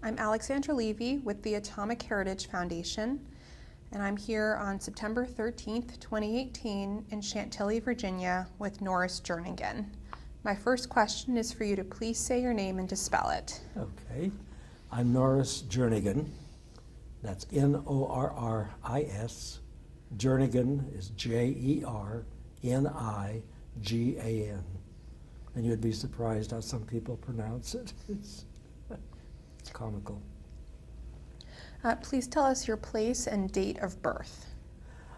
I'm Alexandra Levy with the Atomic Heritage Foundation, and I'm here on September 13th, 2018 in Chantilly, Virginia with Norris Jernigan. My first question is for you to please say your name and to spell it. Okay. I'm Norris Jernigan. That's Norris. Jernigan is Jernigan. And you'd be surprised how some people pronounce it. It's comical. Please tell us your place and date of birth.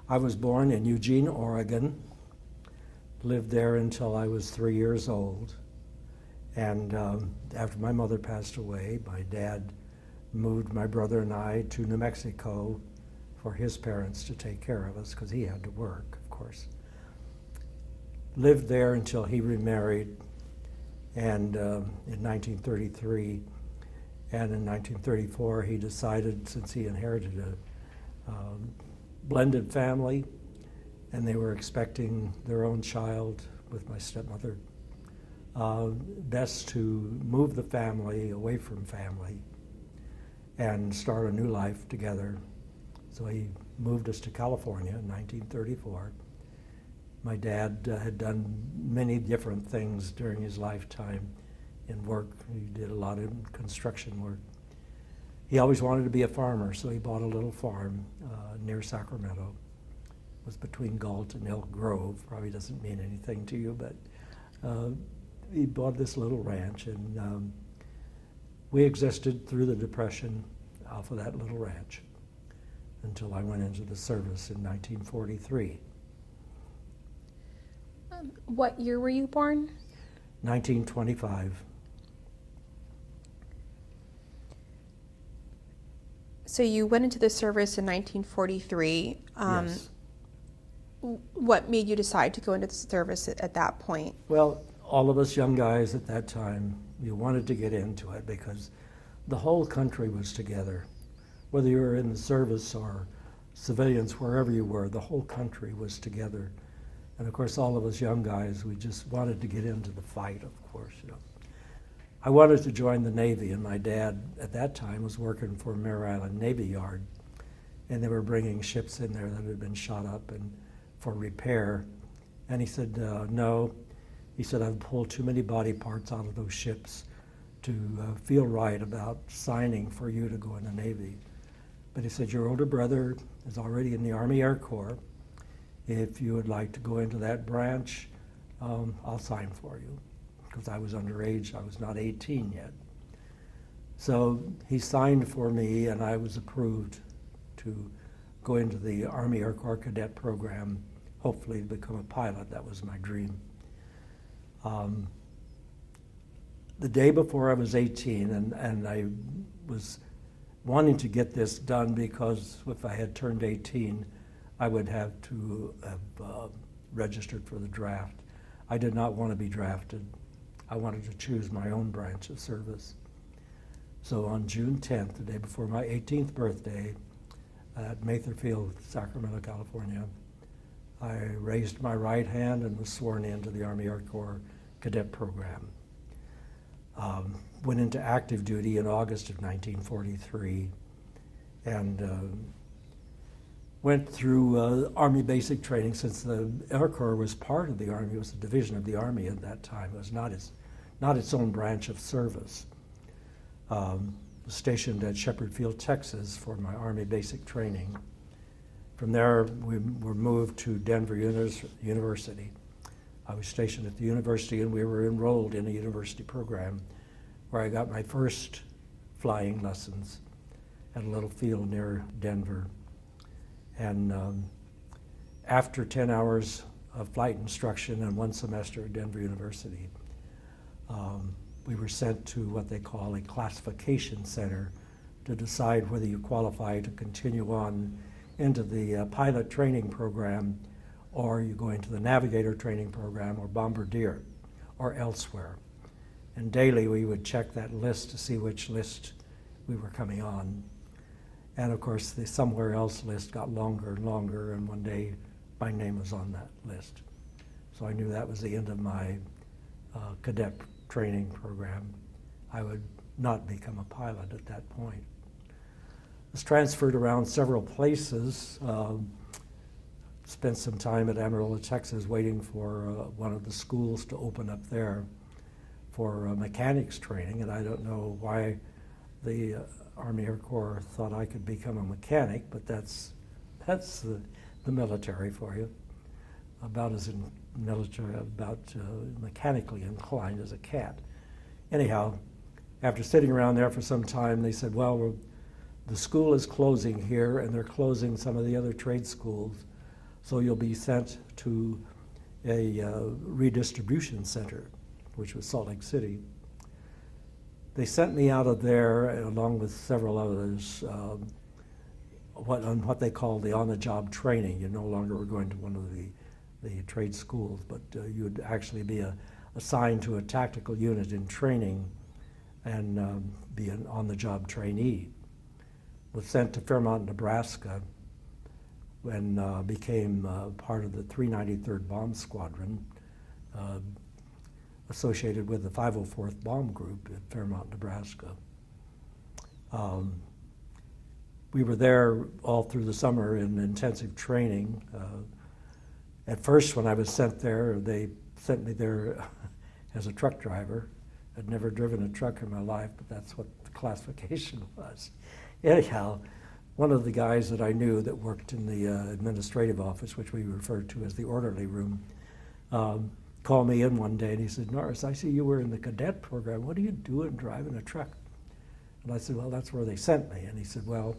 I was born in Eugene, Oregon, lived there until I was 3 years old. And after my mother passed away, my dad moved my brother and I to New Mexico for his parents to take care of us, because he had to work, of course. Lived there until he remarried, and in 1933, and in 1934 he decided, since he inherited a blended family and they were expecting their own child with my stepmother, best to move the family away from family and start a new life together. So he moved us to California in 1934. My dad had done many different things during his lifetime in work. He did a lot of construction work. He always wanted to be a farmer, so he bought a little farm near Sacramento. It was between Galt and Elk Grove. Probably doesn't mean anything to you, but he bought this little ranch, and we existed through the Depression off of that little ranch until I went into the service in 1943. What year were you born? 1925. So you went into the service in 1943. Yes. What made you decide to go into the service at that point? Well, all of us young guys at that time, we wanted to get into it because the whole country was together. Whether you were in the service or civilians, wherever you were, the whole country was together. And of course, all of us young guys, we just wanted to get into the fight, of course, you know. I wanted to join the Navy, and my dad at that time was working for Mare Island Navy Yard, and they were bringing ships in there that had been shot up and for repair. And he said, no. He said, I've pulled too many body parts out of those ships to feel right about signing for you to go in the Navy. But he said, your older brother is already in the Army Air Corps. If you would like to go into that branch, I'll sign for you. Because I was underage, I was not 18 yet. So he signed for me, and I was approved to go into the Army Air Corps cadet program, hopefully to become a pilot. That was my dream. The day before I was 18, and I was wanting to get this done because if I had turned 18, I would have to have registered for the draft. I did not want to be drafted. I wanted to choose my own branch of service. So on June 10th, the day before my 18th birthday, at Mather Field, Sacramento, California, I raised my right hand and was sworn into the Army Air Corps cadet program. Went into active duty in August of 1943, and went through Army basic training. Since the Air Corps was part of the Army, it was a division of the Army at that time. It was not its own branch of service. Was stationed at Shepherd Field, Texas for my Army basic training. From there, we were moved to Denver University. I was stationed at the university, and we were enrolled in a university program where I got my first flying lessons at a little field near Denver. And after 10 hours of flight instruction and 1 semester at Denver University, we were sent to what they call a classification center to decide whether you qualify to continue on into the pilot training program, or you go into the navigator training program or bombardier or elsewhere. And daily we would check that list to see which list we were coming on. And of course, the somewhere else list got longer and longer, and one day my name was on that list. So I knew that was the end of my cadet training program. I would not become a pilot at that point. I was transferred around several places. Spent some time at Amarillo, Texas, waiting for one of the schools to open up there for mechanics training, and I don't know why the Army Air Corps thought I could become a mechanic, but that's the military for you. About as mechanically inclined as a cat. Anyhow, after sitting around there for some time, they said, well, the school is closing here, and they're closing some of the other trade schools, so you'll be sent to a redistribution center, which was Salt Lake City. They sent me out of there, along with several others, on what they call the on-the-job training. You no longer were going to one of the trade schools, but you would actually be assigned to a tactical unit in training and be an on-the-job trainee. Was sent to Fairmont, Nebraska, and became part of the 393rd Bomb Squadron, associated with the 504th Bomb Group at Fairmont, Nebraska. We were there all through the summer in intensive training. At first, when I was sent there, they sent me there as a truck driver. I'd never driven a truck in my life, but that's what the classification was. Anyhow, one of the guys that I knew that worked in the administrative office, which we referred to as the orderly room, called me in one day and he said, Norris, I see you were in the cadet program. What are you doing driving a truck? And I said, well, that's where they sent me. And he said, well,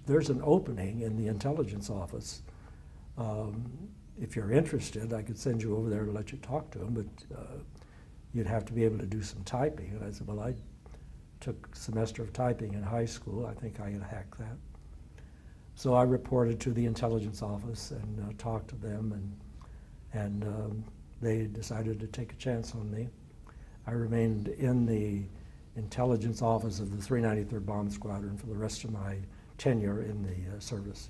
there's an opening in the intelligence office. If you're interested, I could send you over there to let you talk to them, but you'd have to be able to do some typing. And I said, well, I took a semester of typing in high school. I think I could hack that. So I reported to the intelligence office and talked to them, and they decided to take a chance on me. I remained in the intelligence office of the 393rd Bomb Squadron for the rest of my tenure in the service.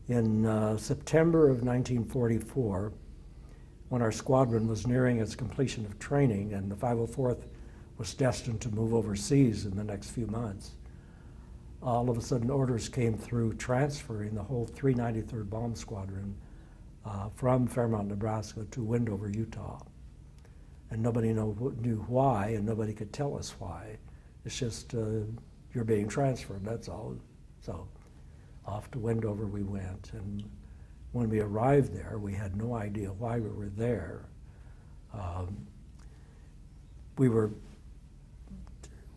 In September of 1944, when our squadron was nearing its completion of training and the 504th was destined to move overseas in the next few months, all of a sudden orders came through transferring the whole 393rd Bomb Squadron from Fairmont, Nebraska to Wendover, Utah. And nobody knew why, and nobody could tell us why. It's just, you're being transferred, that's all. So off to Wendover we went, and when we arrived there, we had no idea why we were there. We were,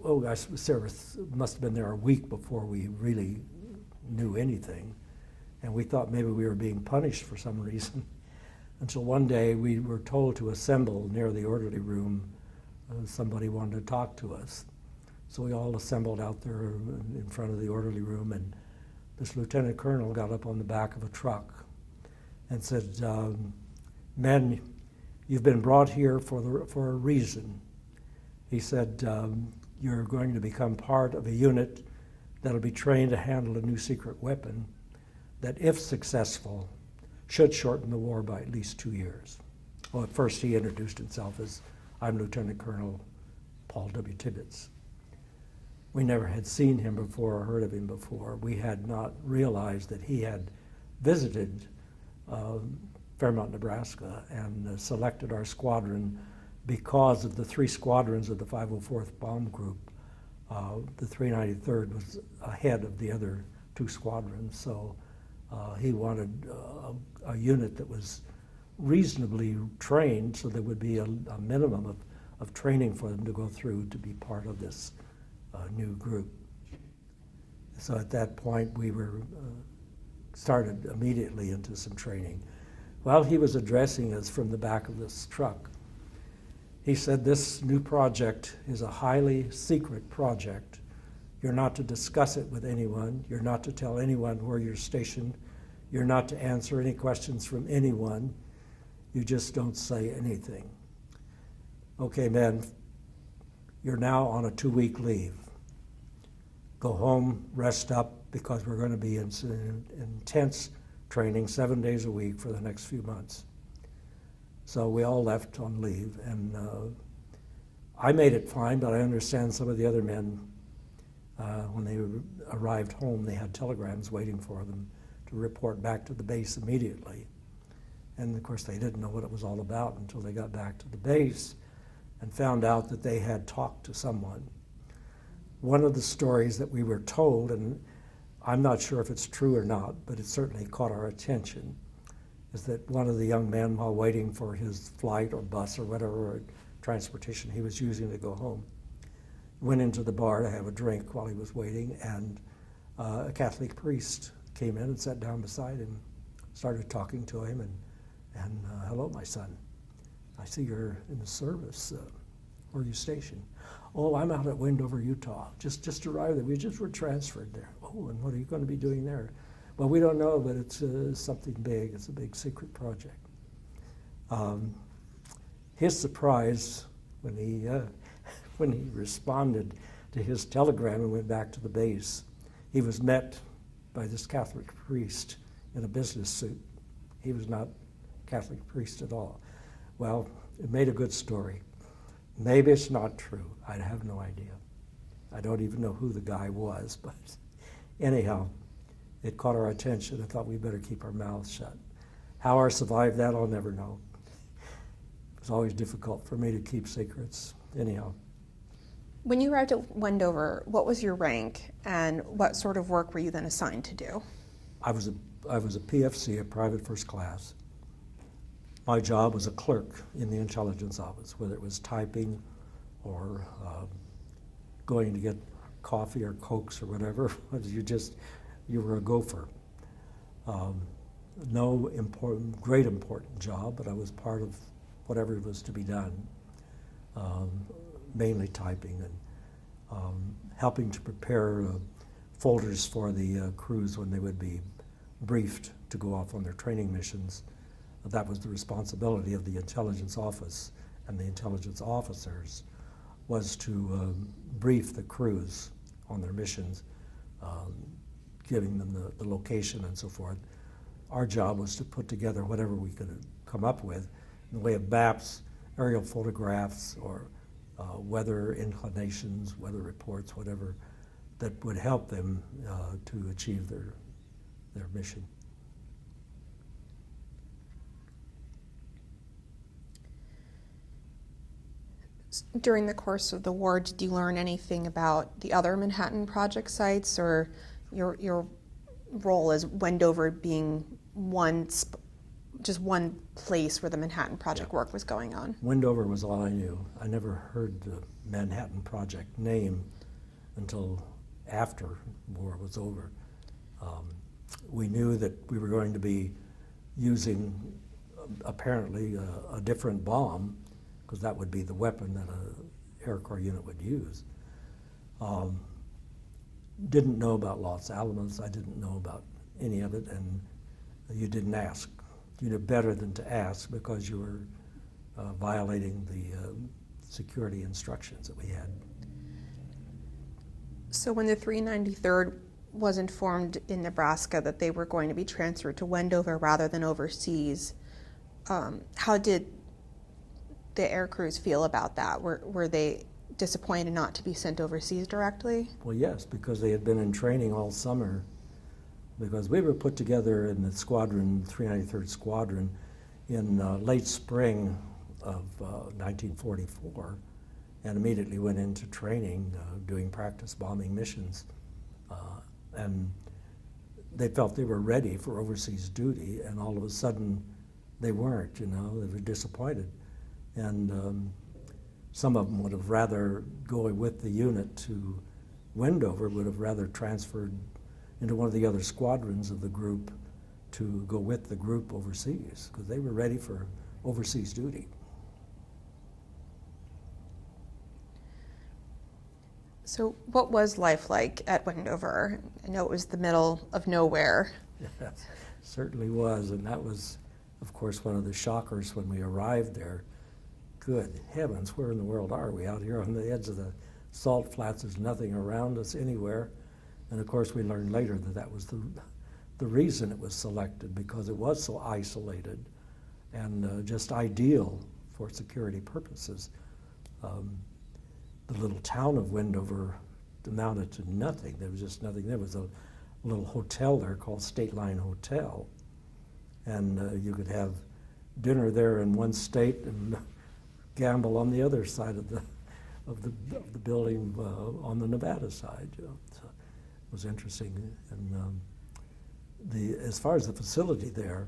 oh gosh, service must have been there a week before we really knew anything, and we thought maybe we were being punished for some reason, until one day we were told to assemble near the orderly room. Somebody wanted to talk to us. So we all assembled out there in front of the orderly room, and this lieutenant colonel got up on the back of a truck and said, men, you've been brought here for a reason. He said, you're going to become part of a unit that'll be trained to handle a new secret weapon that, if successful, should shorten the war by at least 2 years. Well, at first he introduced himself as, I'm Lieutenant Colonel Paul W. Tibbets. We never had seen him before or heard of him before. We had not realized that he had visited Fairmont, Nebraska, and selected our squadron because of the 3 squadrons of the 504th Bomb Group. The 393rd was ahead of the other 2 squadrons, so he wanted a unit that was reasonably trained, so there would be a minimum of training for them to go through to be part of this new group. So at that point we were started immediately into some training. While he was addressing us from the back of this truck, he said, this new project is a highly secret project. You're not to discuss it with anyone. You're not to tell anyone where you're stationed. You're not to answer any questions from anyone. You just don't say anything. Okay, men, you're now on a 2-week leave. Go home, rest up, because we're going to be in intense training 7 days a week for the next few months. So we all left on leave, and I made it fine, but I understand some of the other men, when they arrived home, they had telegrams waiting for them to report back to the base immediately. And of course, they didn't know what it was all about until they got back to the base and found out that they had talked to someone. One of the stories that we were told, and I'm not sure if it's true or not, but it certainly caught our attention, is that one of the young men, while waiting for his flight or bus or whatever transportation he was using to go home, went into the bar to have a drink while he was waiting, and a Catholic priest came in and sat down beside him, started talking to him, and hello, my son. I see you're in the service. Where are you stationed? Oh, I'm out at Wendover, Utah. Just arrived there. We just were transferred there. Oh, and what are you going to be doing there? Well, we don't know, but it's something big. It's a big secret project. His surprise when he responded to his telegram and went back to the base, he was met by this Catholic priest in a business suit. He was not a Catholic priest at all. Well, it made a good story. Maybe it's not true. I have no idea. I don't even know who the guy was, but anyhow, it caught our attention. I thought we better keep our mouths shut. How I survived that, I'll never know. It was always difficult for me to keep secrets. Anyhow. When you arrived at Wendover, what was your rank and what sort of work were you then assigned to do? I was a PFC, a private first class. My job was a clerk in the intelligence office, whether it was typing or going to get coffee or Cokes or whatever. You were a gopher. No great important job, but I was part of whatever was to be done, mainly typing and helping to prepare folders for the crews when they would be briefed to go off on their training missions. That was the responsibility of the intelligence office and the intelligence officers, was to brief the crews on their missions, giving them the location and so forth. Our job was to put together whatever we could come up with in the way of maps, aerial photographs, or weather inclinations, weather reports, whatever, that would help them to achieve their mission. During the course of the war, did you learn anything about the other Manhattan Project sites, or your role as Wendover being just one place where the Manhattan Project work was going on? Wendover was all I knew. I never heard the Manhattan Project name until after the war was over. We knew that we were going to be using apparently a different bomb, because that would be the weapon that an Air Corps unit would use. Didn't know about Los Alamos. I didn't know about any of it, and you didn't ask. You knew better than to ask, because you were violating the security instructions that we had. So when the 393rd was informed in Nebraska that they were going to be transferred to Wendover rather than overseas, how did the air crews feel about that? Were they disappointed not to be sent overseas directly? Well, yes, because they had been in training all summer. Because we were put together in the squadron, 393rd Squadron, in late spring of 1944, and immediately went into training, doing practice bombing missions. And they felt they were ready for overseas duty, and all of a sudden they weren't, they were disappointed. And some of them would have rather, going with the unit to Wendover, would have rather transferred into one of the other squadrons of the group to go with the group overseas, because they were ready for overseas duty. So what was life like at Wendover? I know it was the middle of nowhere. Yes, certainly was, and that was, of course, one of the shockers when we arrived there. Good heavens, where in the world are we? Out here on the edge of the salt flats, there's nothing around us anywhere. And of course we learned later that that was the reason it was selected, because it was so isolated and just ideal for security purposes. the little town of Wendover amounted to nothing. There was just nothing. There was a little hotel there called State Line Hotel, and you could have dinner there in one state and gamble on the other side of the building on the Nevada side. You know. So it was interesting. And as far as the facility there,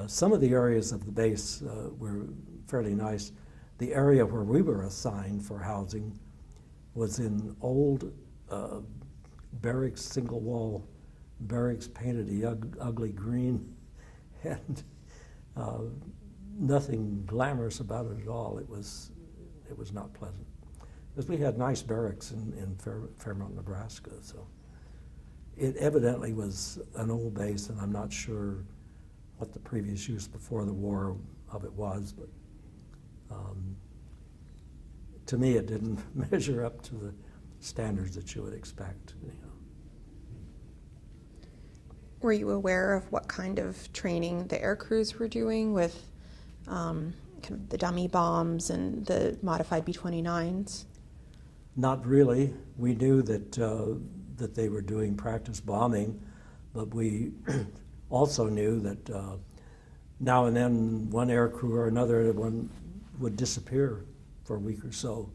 some of the areas of the base were fairly nice. The area where we were assigned for housing was in old barracks, single-wall barracks, painted a ugly green, and nothing glamorous about it at all. It was not pleasant. Because we had nice barracks in Fairmont, Nebraska, so it evidently was an old base, and I'm not sure what the previous use before the war of it was, but to me it didn't measure up to the standards that you would expect. You know. Were you aware of what kind of training the air crews were doing with kind of the dummy bombs and the modified B-29s? Not really. We knew that that they were doing practice bombing, but we also knew that now and then one air crew or another one would disappear for a week or so,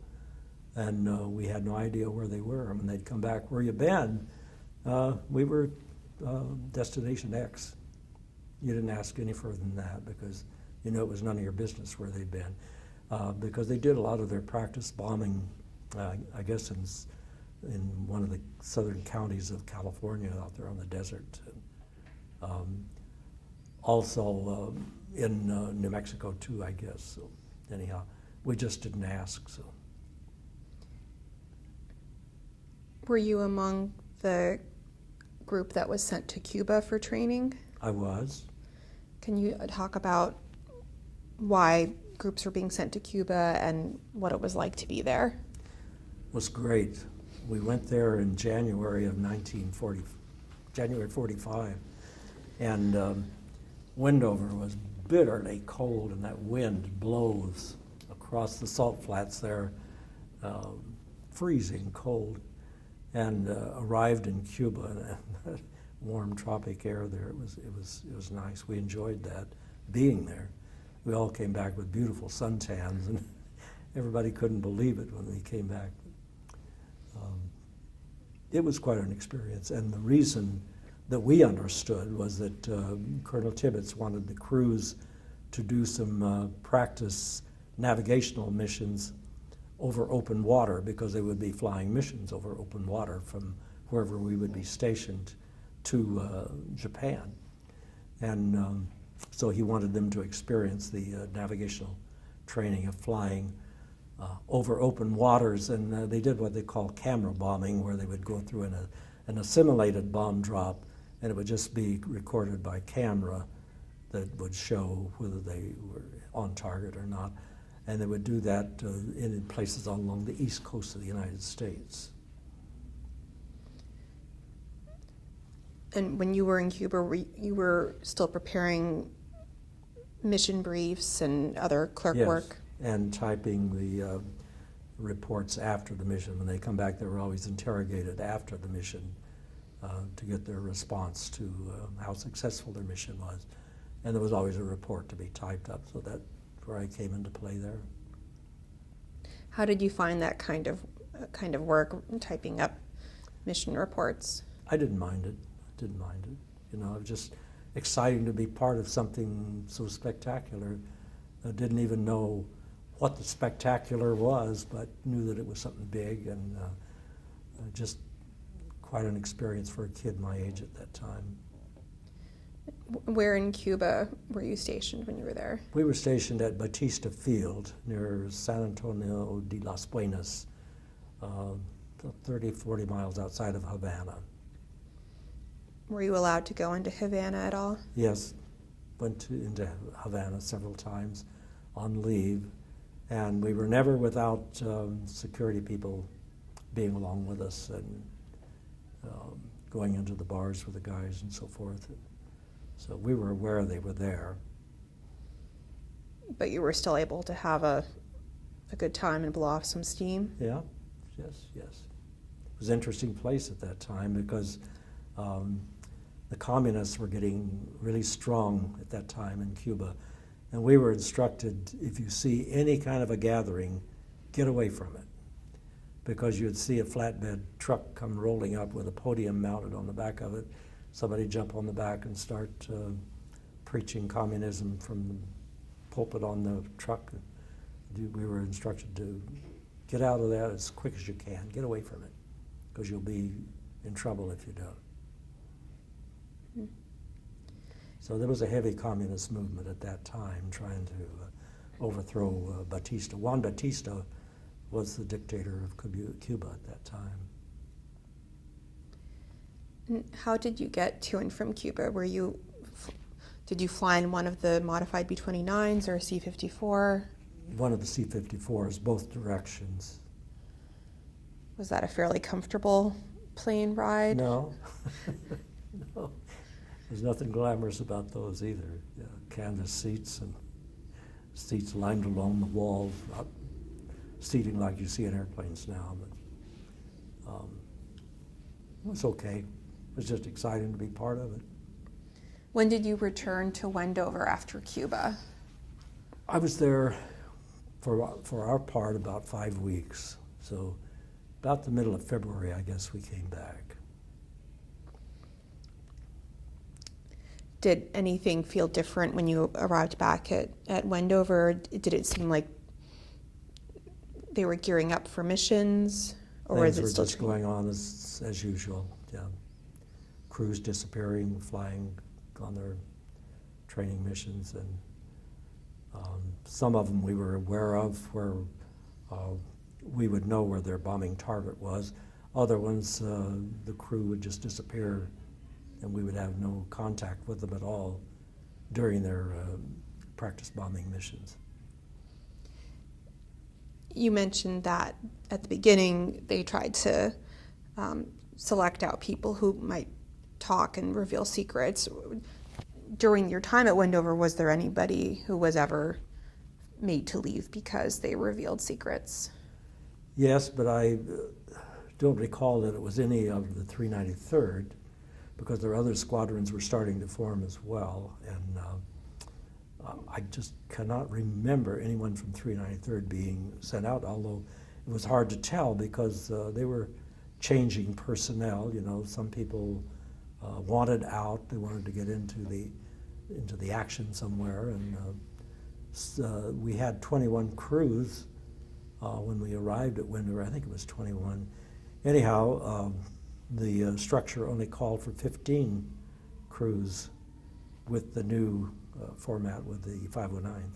and we had no idea where they were. When they'd come back, "Where you been?" We were Destination X. You didn't ask any further than that because you knew it was none of your business where they'd been, because they did a lot of their practice bombing, I guess in one of the southern counties of California out there on the desert. Also in New Mexico too, I guess. So anyhow, we just didn't ask. So. Were you among the group that was sent to Cuba for training? I was. Can you talk about why groups were being sent to Cuba and what it was like to be there? It was great. We went there in January of January 45, and Wendover was bitterly cold, and that wind blows across the salt flats there, freezing cold, and arrived in Cuba, and warm tropic air there. It was nice. We enjoyed that, being there. We all came back with beautiful suntans, and everybody couldn't believe it when we came back. It was quite an experience, and the reason that we understood was that Colonel Tibbets wanted the crews to do some practice navigational missions over open water, because they would be flying missions over open water from wherever we would be stationed to Japan. And so he wanted them to experience the navigational training of flying over open waters, and they did what they call camera bombing, where they would go through an assimilated bomb drop, and it would just be recorded by camera that would show whether they were on target or not. And they would do that in places along the east coast of the United States. And when you were in Cuba, you were still preparing mission briefs and other clerk work? And typing the reports after the mission. When they come back, they were always interrogated after the mission to get their response to how successful their mission was. And there was always a report to be typed up, so that's where I came into play there. How did you find that kind of work, typing up mission reports? I didn't mind it. You know, it was just exciting to be part of something so spectacular. I didn't even know what the spectacular was, but knew that it was something big, and just quite an experience for a kid my age at that time. Where in Cuba were you stationed when you were there? We were stationed at Batista Field near San Antonio de las Buenas, 30, 40 miles outside of Havana. Were you allowed to go into Havana at all? Yes, went into Havana several times on leave, and we were never without security people being along with us and going into the bars with the guys and so forth. So we were aware they were there. But you were still able to have a a good time and blow off some steam? Yeah, yes. It was an interesting place at that time because the communists were getting really strong at that time in Cuba. And we were instructed, if you see any kind of a gathering, get away from it. Because you'd see a flatbed truck come rolling up with a podium mounted on the back of it. Somebody jump on the back and start preaching communism from the pulpit on the truck. We were instructed to get out of that as quick as you can. Get away from it, because you'll be in trouble if you don't. Mm. So there was a heavy communist movement at that time trying to overthrow Batista. Juan Batista was the dictator of Cuba at that time. And how did you get to and from Cuba? Did you fly in one of the modified B-29s or a C-54? One of the C-54s, both directions. Was that a fairly comfortable plane ride? No. No. There's nothing glamorous about those either. Yeah, canvas seats and seats lined along the walls, not seating like you see in airplanes now, but it was okay. It was just exciting to be part of it. When did you return to Wendover after Cuba? I was there for our part about 5 weeks. So about the middle of February, I guess, we came back. Did anything feel different when you arrived back at Wendover? Did it seem like they were gearing up for missions? Or Things was it were still just going on as usual. Yeah. Crews disappearing, flying on their training missions, and some of them we were aware of, where we would know where their bombing target was. Other ones, the crew would just disappear, and we would have no contact with them at all during their practice bombing missions. You mentioned that at the beginning they tried to select out people who might talk and reveal secrets. During your time at Wendover, was there anybody who was ever made to leave because they revealed secrets? Yes, but I don't recall that it was any of the 393rd, because there were other squadrons were starting to form as well, and I just cannot remember anyone from 393rd being sent out, although it was hard to tell because they were changing personnel. You know, some people wanted out; they wanted to get into the action somewhere, and we had 21 crews when we arrived at Wendover. I think it was 21. Anyhow, the structure only called for 15 crews with the new format with the 509th.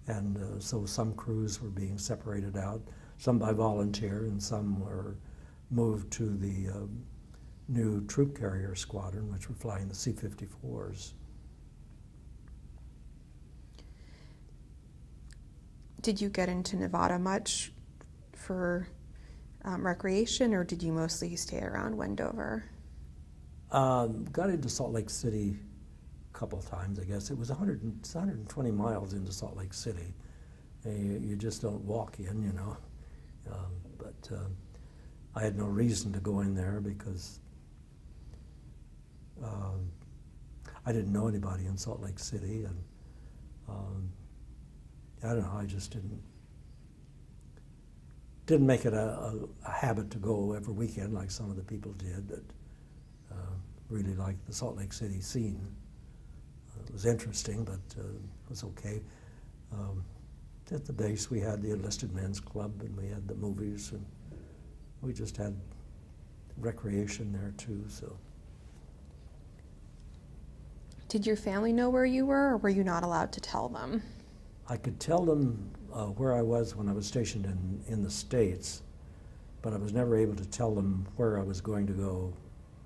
And so some crews were being separated out, some by volunteer, and some were moved to the new troop carrier squadron, which were flying the C-54s. Did you get into Nevada much for recreation, or did you mostly stay around Wendover? Got into Salt Lake City a couple of times, I guess. It was 120 miles into Salt Lake City. You just don't walk in, you know. But I had no reason to go in there because I didn't know anybody in Salt Lake City, and I don't know, I just didn't make it a habit to go every weekend like some of the people did that really liked the Salt Lake City scene. It was interesting, but it was okay. At the base, we had the enlisted men's club, and we had the movies, and we just had recreation there too. So, did your family know where you were, or were you not allowed to tell them? I could tell them where I was when I was stationed in the States, but I was never able to tell them where I was going to go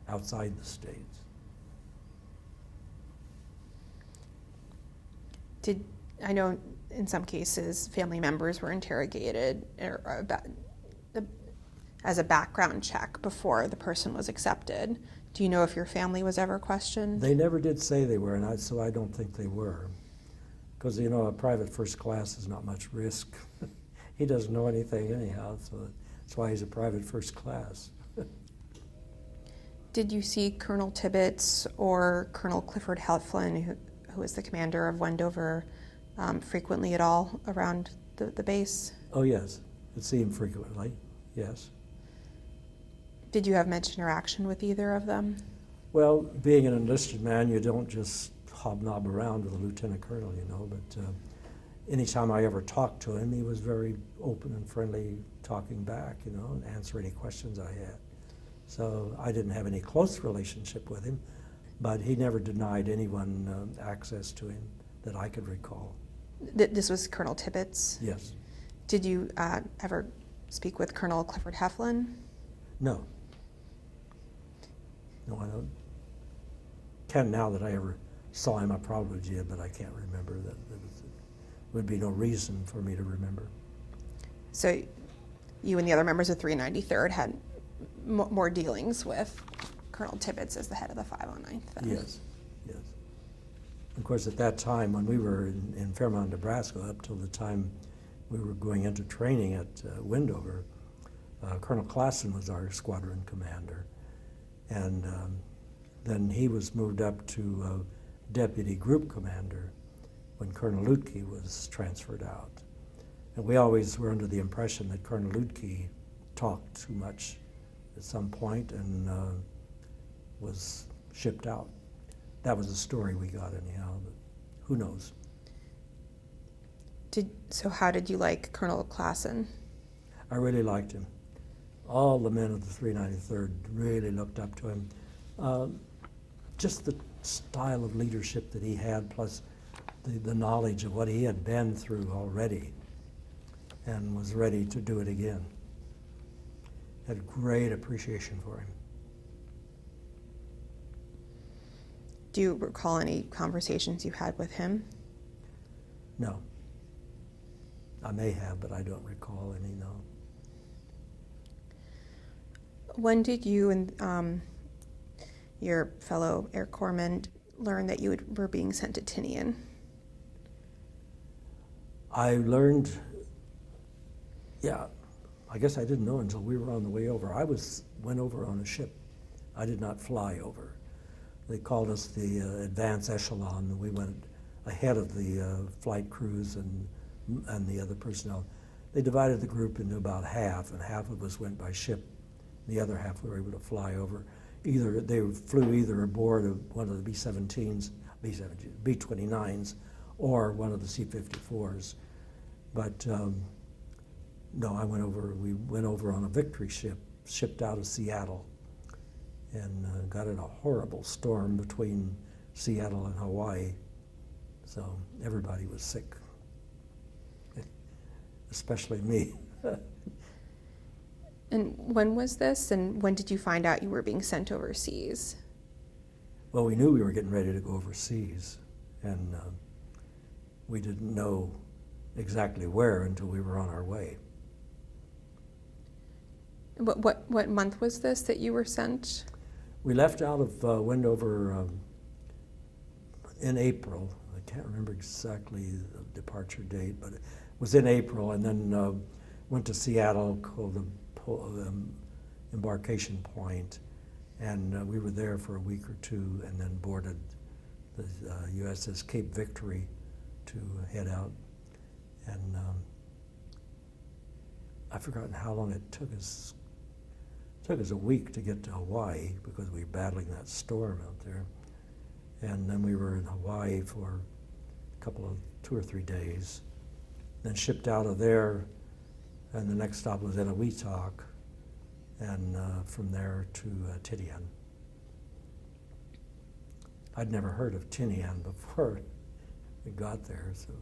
outside the States. I know in some cases family members were interrogated as a background check before the person was accepted. Do you know if your family was ever questioned? They never did say they were, and so I don't think they were. Because, you know, a private first class is not much risk he doesn't know anything anyhow, so that's why he's a private first class. Did you see Colonel Tibbets or Colonel Clifford Helflin, who is the commander of Wendover, frequently at all around the base? Oh yes, I'd see him frequently, yes. Did you have much interaction with either of them? Well, being an enlisted man, you don't just hobnob around with a lieutenant colonel, you know, but anytime I ever talked to him, he was very open and friendly, talking back, you know, and answer any questions I had. So I didn't have any close relationship with him, but he never denied anyone access to him that I could recall. This was Colonel Tibbets? Yes. Did you ever speak with Colonel Clifford Heflin? No. No, I don't. Can't now that I ever saw him. I probably did, but I can't remember. That would be no reason for me to remember. So you and the other members of 393rd had more dealings with Colonel Tibbets as the head of the 509th then? Yes, yes. Of course, at that time, when we were in Fairmont, Nebraska, up till the time we were going into training at Wendover, Colonel Classen was our squadron commander. And then he was moved up to deputy group commander when Colonel Lutke was transferred out. And we always were under the impression that Colonel Lutke talked too much at some point and was shipped out. That was the story we got anyhow, but who knows? So how did you like Colonel Classen? I really liked him. All the men of the 393rd really looked up to him. Just the style of leadership that he had, plus the knowledge of what he had been through already and was ready to do it again. Had great appreciation for him. Do you recall any conversations you had with him? No. I may have, but I don't recall any, no. When did you and your fellow Air Corpsmen learn that you were being sent to Tinian? I learned, I guess I didn't know until we were on the way over. I went over on a ship. I did not fly over. They called us the advance echelon. We went ahead of the flight crews and the other personnel. They divided the group into about half, and half of us went by ship. The other half we were able to fly over. They flew either aboard of one of the B-29s, or one of the C-54s. But no, we went over on a Victory ship, shipped out of Seattle, and got in a horrible storm between Seattle and Hawaii. So everybody was sick, especially me. And when was this, and when did you find out you were being sent overseas? Well, we knew we were getting ready to go overseas, and we didn't know exactly where until we were on our way. What month was this that you were sent? We left out of Wendover in April. I can't remember exactly the departure date, but it was in April, and then went to Seattle, called the embarkation point, and we were there for a week or two, and then boarded the USS Cape Victory to head out. And I've forgotten how long it took us. It took us a week to get to Hawaii because we were battling that storm out there. And then we were in Hawaii for 2 or 3 days, then shipped out of there, and the next stop was Enola, and from there to Tinian. I'd never heard of Tinian before we got there, so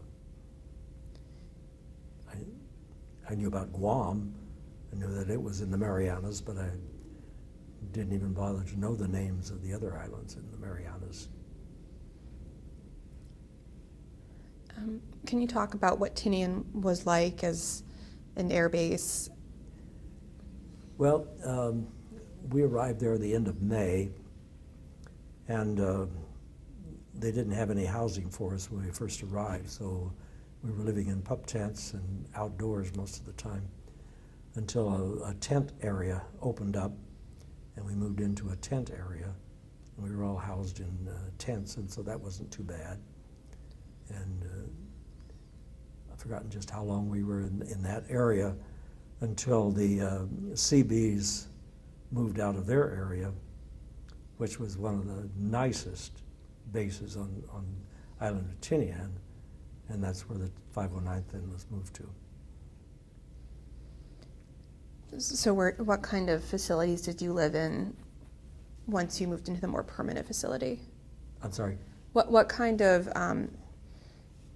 I knew about Guam. I knew that it was in the Marianas, but I didn't even bother to know the names of the other islands in the Marianas. Can you talk about what Tinian was like as an airbase? Well, we arrived there at the end of May, and they didn't have any housing for us when we first arrived, so We were living in pup tents and outdoors most of the time until a tent area opened up, and we moved into a tent area, and we were all housed in tents, and so that wasn't too bad. And I've forgotten just how long we were in that area until the CBs moved out of their area, which was one of the nicest bases on island of Tinian, and that's where the 509th then was moved to. So what kind of facilities did you live in once you moved into the more permanent facility? I'm sorry? What kind of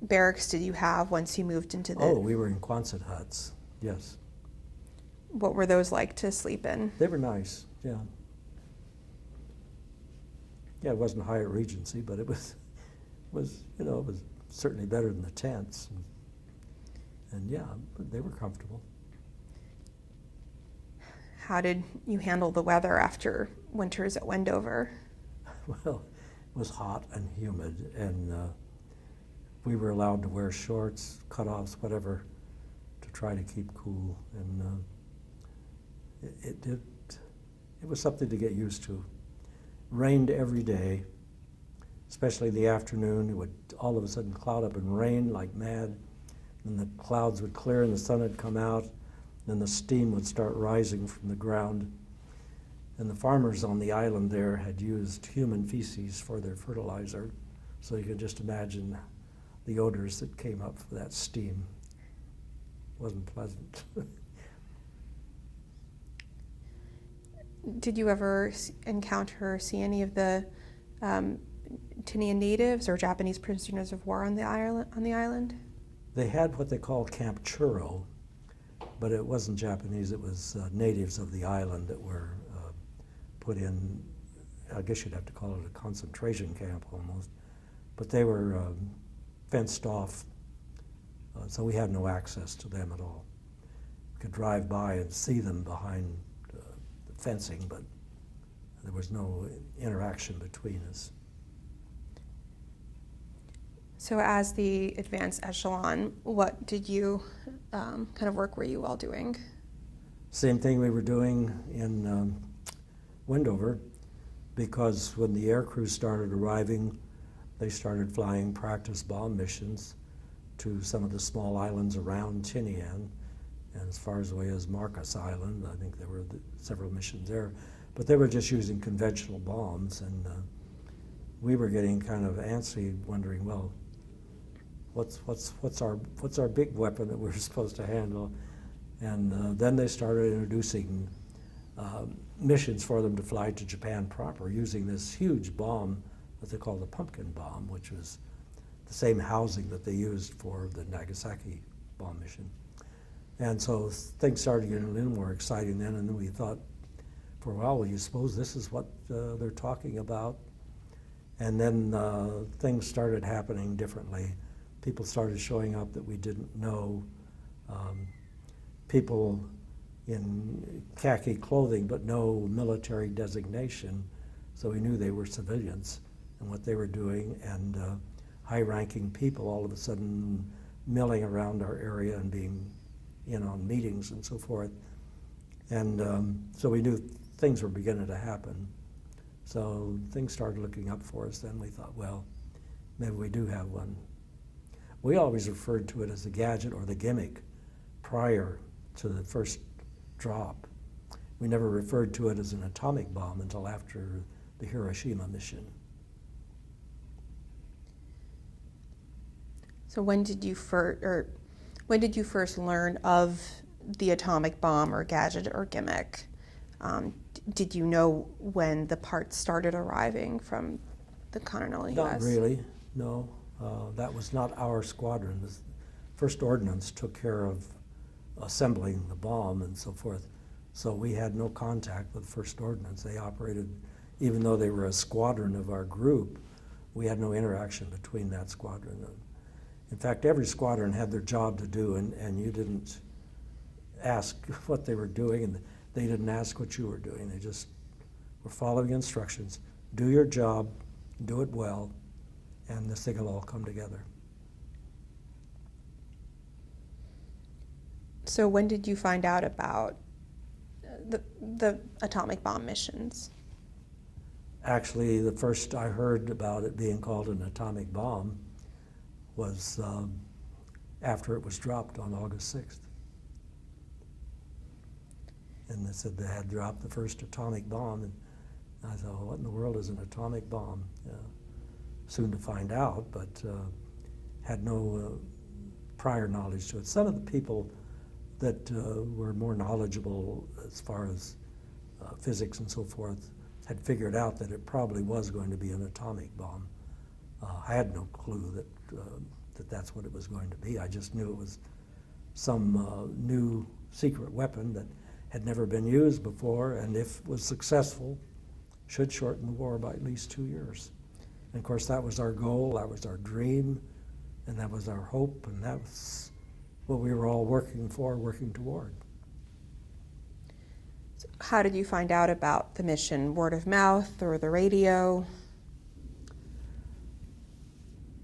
barracks did you have once you moved into the... Oh, we were in Quonset huts, yes. What were those like to sleep in? They were nice, yeah. Yeah, it wasn't Hyatt Regency, but it was it was certainly better than the tents. And yeah, they were comfortable. How did you handle the weather after winters at Wendover? Well, it was hot and humid, and we were allowed to wear shorts, cutoffs, whatever, to try to keep cool. And it was something to get used to. Rained every day, especially in the afternoon. It would all of a sudden cloud up and rain like mad, and the clouds would clear and the sun would come out, and the steam would start rising from the ground. And the farmers on the island there had used human feces for their fertilizer, so you could just imagine the odors that came up for that steam. It wasn't pleasant. Did you ever see any of the Tinian natives or Japanese prisoners of war on the island? They had what they called Camp Churro, but it wasn't Japanese. It was natives of the island that were put in, I guess you'd have to call it a concentration camp almost, but they were fenced off, so we had no access to them at all. We could drive by and see them behind fencing, but there was no interaction between us. So as the advanced echelon, what did you, kind of work were you all doing? Same thing we were doing in Wendover, because when the air crews started arriving, they started flying practice bomb missions to some of the small islands around Tinian, and as far away as Marcus Island. I think there were several missions there, but they were just using conventional bombs, and we were getting kind of antsy, wondering, well, what's our big weapon that we're supposed to handle? And then they started introducing missions for them to fly to Japan proper, using this huge bomb that they call the pumpkin bomb, which was the same housing that they used for the Nagasaki bomb mission. And so things started getting a little more exciting then, and then we thought for a while, well, you suppose this is what they're talking about? And then things started happening differently. People started showing up that we didn't know. People in khaki clothing but no military designation, so we knew they were civilians and what they were doing, and high-ranking people all of a sudden milling around our area and being in on meetings and so forth. And so we knew things were beginning to happen. So things started looking up for us. Then we thought, well, maybe we do have one. We always referred to it as the gadget or the gimmick prior to the first drop. We never referred to it as an atomic bomb until after the Hiroshima mission. So when did you first learn of the atomic bomb or gadget or gimmick? Did you know when the parts started arriving from the Continental US? Not really, no. That was not our squadron. The First Ordnance took care of assembling the bomb and so forth. So we had no contact with First Ordnance. They operated, even though they were a squadron of our group, we had no interaction between that squadron. In fact, every squadron had their job to do, and you didn't ask what they were doing, and they didn't ask what you were doing. They just were following instructions. Do your job, do it well, and this thing will all come together. So when did you find out about the atomic bomb missions? Actually, the first I heard about it being called an atomic bomb was after it was dropped on August 6th. And they said they had dropped the first atomic bomb, and I thought, well, what in the world is an atomic bomb? Soon to find out, but had no prior knowledge to it. Some of the people that were more knowledgeable as far as physics and so forth had figured out that it probably was going to be an atomic bomb. I had no clue that that's what it was going to be. I just knew it was some new secret weapon that had never been used before, and if it was successful, should shorten the war by at least 2 years. And of course, that was our goal, that was our dream, and that was our hope, and that was what we were all working toward. So how did you find out about the mission? Word of mouth or the radio?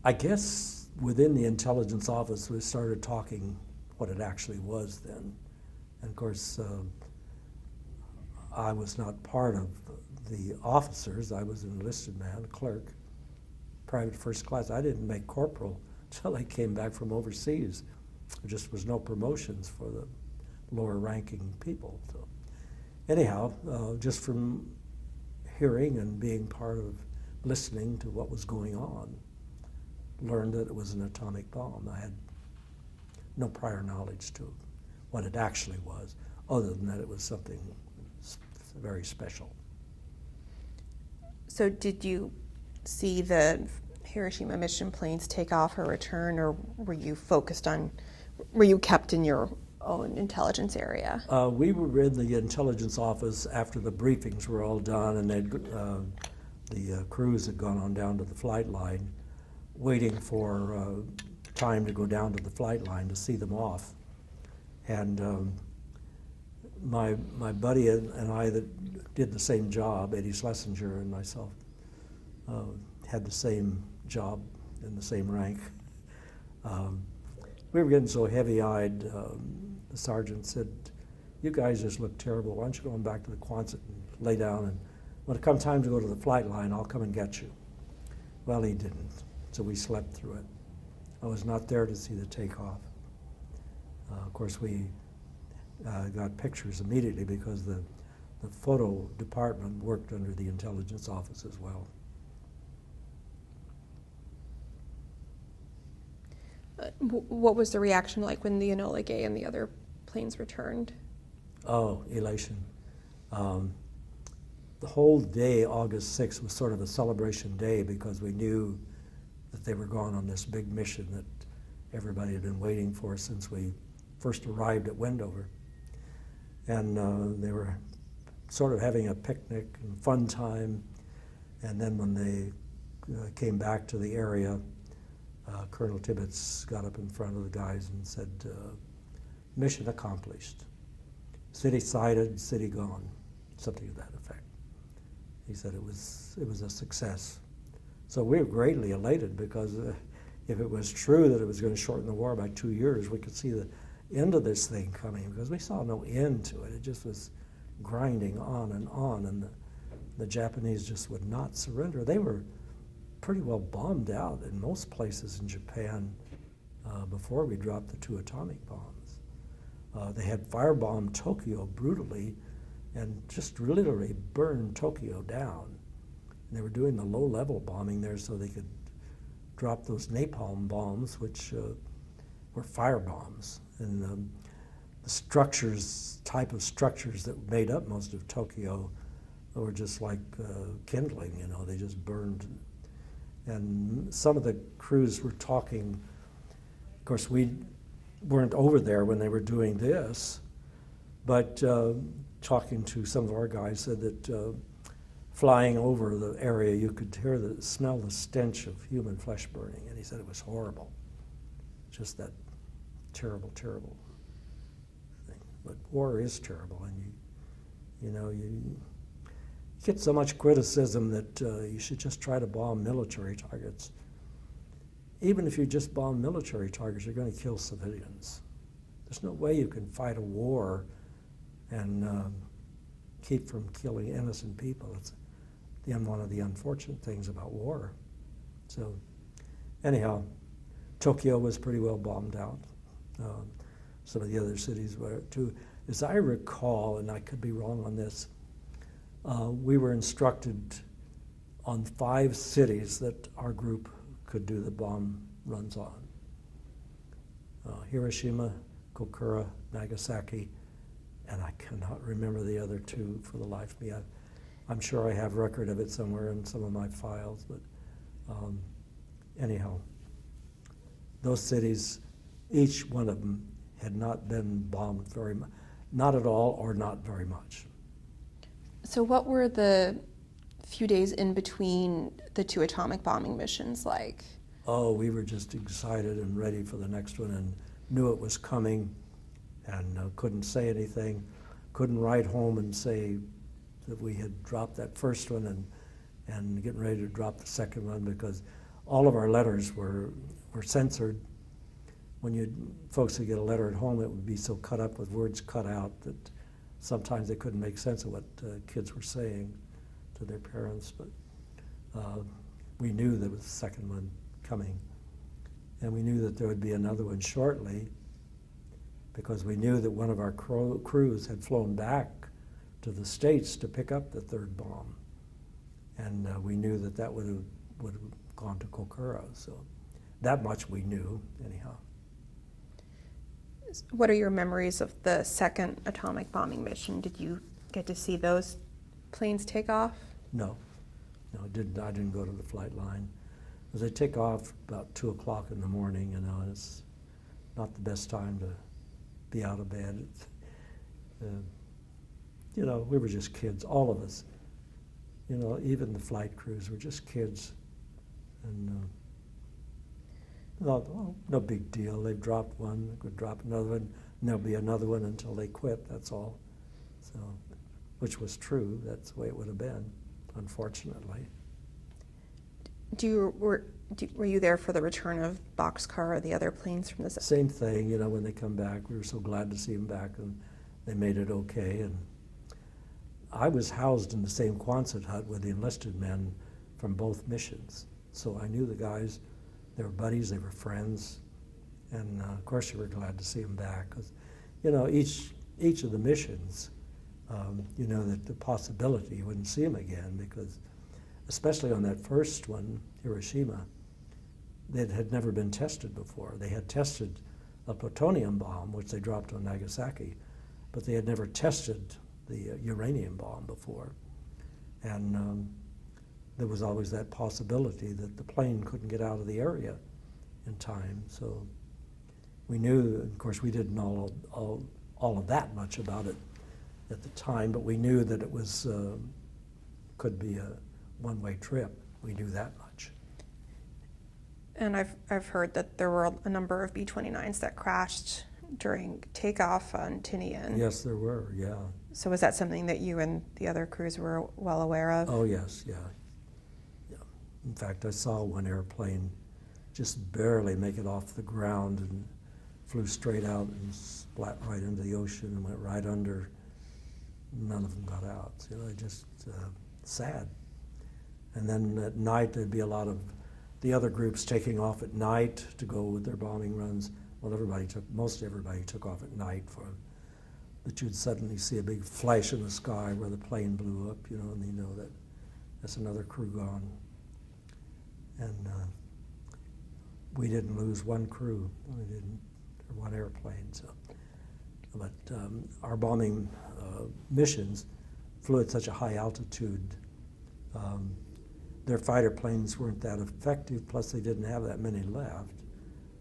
I guess within the intelligence office, we started talking what it actually was then. And of course, I was not part of the officers. I was an enlisted man, a clerk, private first class. I didn't make corporal until I came back from overseas. There just was no promotions for the lower ranking people. So anyhow, just from hearing and being part of listening to what was going on, learned that it was an atomic bomb. I had no prior knowledge to what it actually was, other than that it was something very special. So did you see the Hiroshima mission planes take off or return, or were you kept in your own intelligence area? We were in the intelligence office after the briefings were all done, and the crews had gone on down to the flight line, waiting for time to go down to the flight line to see them off. And my buddy and I that did the same job, Eddie Schlesinger and myself, had the same job in the same rank. We were getting so heavy-eyed, the sergeant said, "You guys just look terrible. Why don't you go on back to the Quonset and lay down, and when it comes time to go to the flight line, I'll come and get you." Well, he didn't, so we slept through it. I was not there to see the takeoff. Of course, we got pictures immediately because the photo department worked under the intelligence office as well. What was the reaction like when the Enola Gay and the other planes returned? Oh, elation. The whole day, August 6th, was sort of a celebration day because we knew that they were going on this big mission that everybody had been waiting for since we first arrived at Wendover. And they were sort of having a picnic and fun time. And then when they came back to the area, Colonel Tibbets got up in front of the guys and said, "Mission accomplished. City sighted, city gone," something to that effect. He said it was a success. So we were greatly elated because if it was true that it was going to shorten the war by 2 years, we could see the end of this thing coming because we saw no end to it. It just was grinding on, and the Japanese just would not surrender. They were pretty well bombed out in most places in Japan before we dropped the 2 atomic bombs. They had firebombed Tokyo brutally and just literally burned Tokyo down. And they were doing the low-level bombing there so they could drop those napalm bombs, which were fire bombs. And the type of structures that made up most of Tokyo were just like kindling, they just burned. And some of the crews were talking, of course we weren't over there when they were doing this, but talking to some of our guys said that flying over the area you could smell the stench of human flesh burning, and he said it was horrible. Just that terrible, terrible thing. But war is terrible, and you get so much criticism that you should just try to bomb military targets. Even if you just bomb military targets, you're going to kill civilians. There's no way you can fight a war and keep from killing innocent people. It's one of the unfortunate things about war. So anyhow, Tokyo was pretty well bombed out. Some of the other cities were too. As I recall, and I could be wrong on this, we were instructed on 5 cities that our group could do the bomb runs on. Hiroshima, Kokura, Nagasaki, and I cannot remember the other 2 for the life of me. I'm sure I have record of it somewhere in some of my files, but anyhow, those cities, each one of them had not been bombed very much, not at all or not very much. So what were the few days in between the 2 atomic bombing missions like? Oh, we were just excited and ready for the next one and knew it was coming and couldn't say anything, couldn't write home and say that we had dropped that first one and getting ready to drop the second one because all of our letters were censored. When folks would get a letter at home, it would be so cut up with words cut out that sometimes they couldn't make sense of what kids were saying to their parents. But we knew there was a second one coming. And we knew that there would be another one shortly because we knew that one of our crews had flown back to the States to pick up the 3rd bomb. And we knew that that would have gone to Kokura. So that much we knew, anyhow. What are your memories of the 2nd atomic bombing mission? Did you get to see those planes take off? No, I didn't go to the flight line. As they take off about 2 o'clock in the morning, and it's not the best time to be out of bed. We were just kids, all of us. Even the flight crews were just kids. And no big deal. They've dropped one, they could drop another one, and there'll be another one until they quit, that's all. So, which was true, that's the way it would have been, unfortunately. Were you there for the return of Boxcar or the other planes from the... Same thing, when they come back, we were so glad to see them back, and they made it okay. And I was housed in the same Quonset hut with the enlisted men from both missions. So I knew the guys, they were buddies, they were friends, and of course you were glad to see them back. Because, each of the missions, that the possibility you wouldn't see them again because, especially on that first one, Hiroshima, they had never been tested before. They had tested a plutonium bomb, which they dropped on Nagasaki, but they had never tested the uranium bomb before. And there was always that possibility that the plane couldn't get out of the area in time. So we knew, of course, we didn't know all of that much about it at the time, but we knew that it was could be a one-way trip. We knew that much. And I've heard that there were a number of B-29s that crashed during takeoff on Tinian. Yes, there were, yeah. So was that something that you and the other crews were well aware of? Oh, yes, yeah. In fact, I saw one airplane just barely make it off the ground and flew straight out and splat right into the ocean and went right under. None of them got out. Just sad. And then at night, there'd be a lot of the other groups taking off at night to go with their bombing runs. Well, most everybody took off at night but you'd suddenly see a big flash in the sky where the plane blew up, and you know that that's another crew gone. And we didn't lose one crew. We didn't, or one airplane. So, but our bombing missions flew at such a high altitude. Their fighter planes weren't that effective. Plus, they didn't have that many left,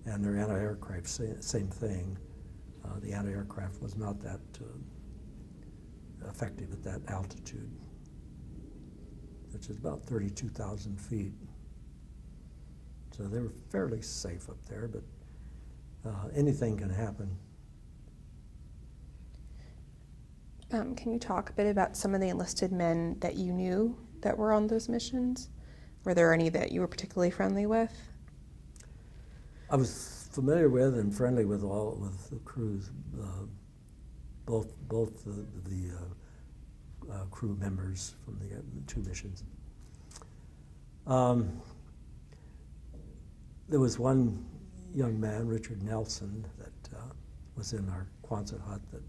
and their anti-aircraft, same thing. The anti-aircraft was not that effective at that altitude, which is about 32,000 feet. So they were fairly safe up there, but anything can happen. Can you talk a bit about some of the enlisted men that you knew that were on those missions? Were there any that you were particularly friendly with? I was familiar with and friendly with the crews, both the crew members from the two missions. There was one young man, Richard Nelson, that was in our Quonset hut that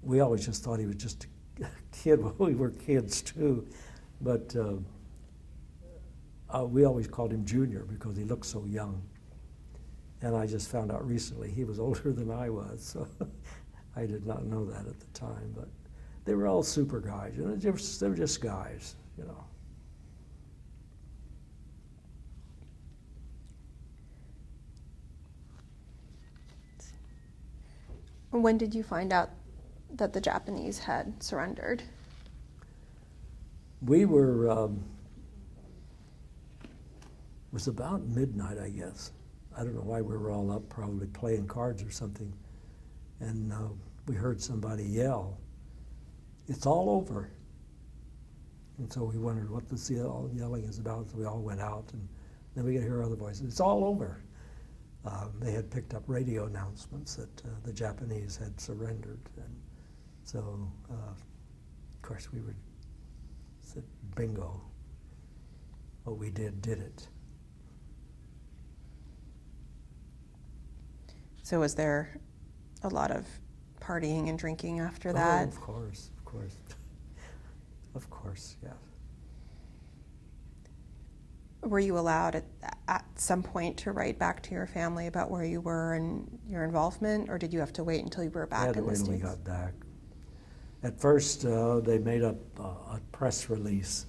we always just thought he was just a kid. Well, we were kids too, but we always called him Junior because he looked so young. And I just found out recently he was older than I was, so I did not know that at the time. But they were all super guys, you know, they were just guys, you know. When did you find out that the Japanese had surrendered? We were, it was about midnight, I guess. I don't know why we were all up, probably playing cards or something. And we heard somebody yell, "It's all over." And so we wondered what this yelling is about, so we all went out, and then we could hear other voices, "It's all over." They had picked up radio announcements that the Japanese had surrendered. And so, of course, we said, bingo. What we did it. So was there a lot of partying and drinking after that? Oh, of course. Of course, yeah. Were you allowed at some point to write back to your family about where you were and your involvement, or did you have to wait until you were back in the States? I had to wait until we got back. At first, they made up a press release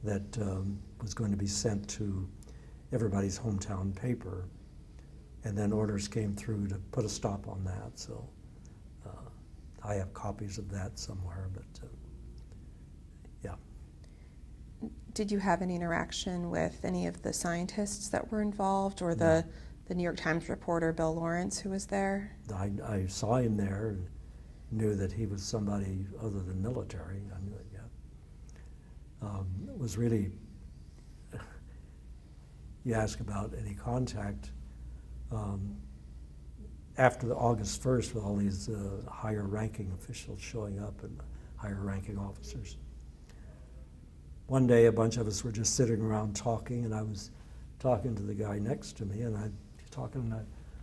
that was going to be sent to everybody's hometown paper, and then orders came through to put a stop on that. So I have copies of that somewhere, but yeah. Did you have any interaction with any of the scientists that were involved, or the New York Times reporter Bill Lawrence who was there? I saw him there and knew that he was somebody other than military. I knew it, yeah. It was really, you ask about any contact, after the August 1st, with all these higher ranking officials showing up and higher ranking officers. One day, a bunch of us were just sitting around talking, and I was talking to the guy next to me, and I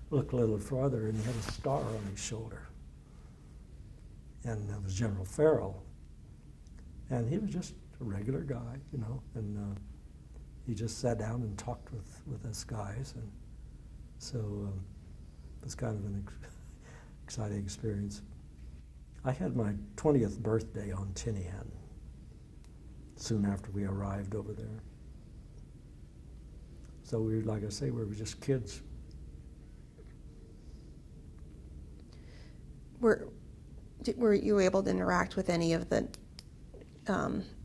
looked a little farther, and he had a star on his shoulder. And it was General Farrell. And he was just a regular guy, you know, and he just sat down and talked with us guys. And so it was kind of an exciting experience. I had my 20th birthday on Tinian, soon after we arrived over there. So we were, like I say, we were just kids. Were you able to interact with any of the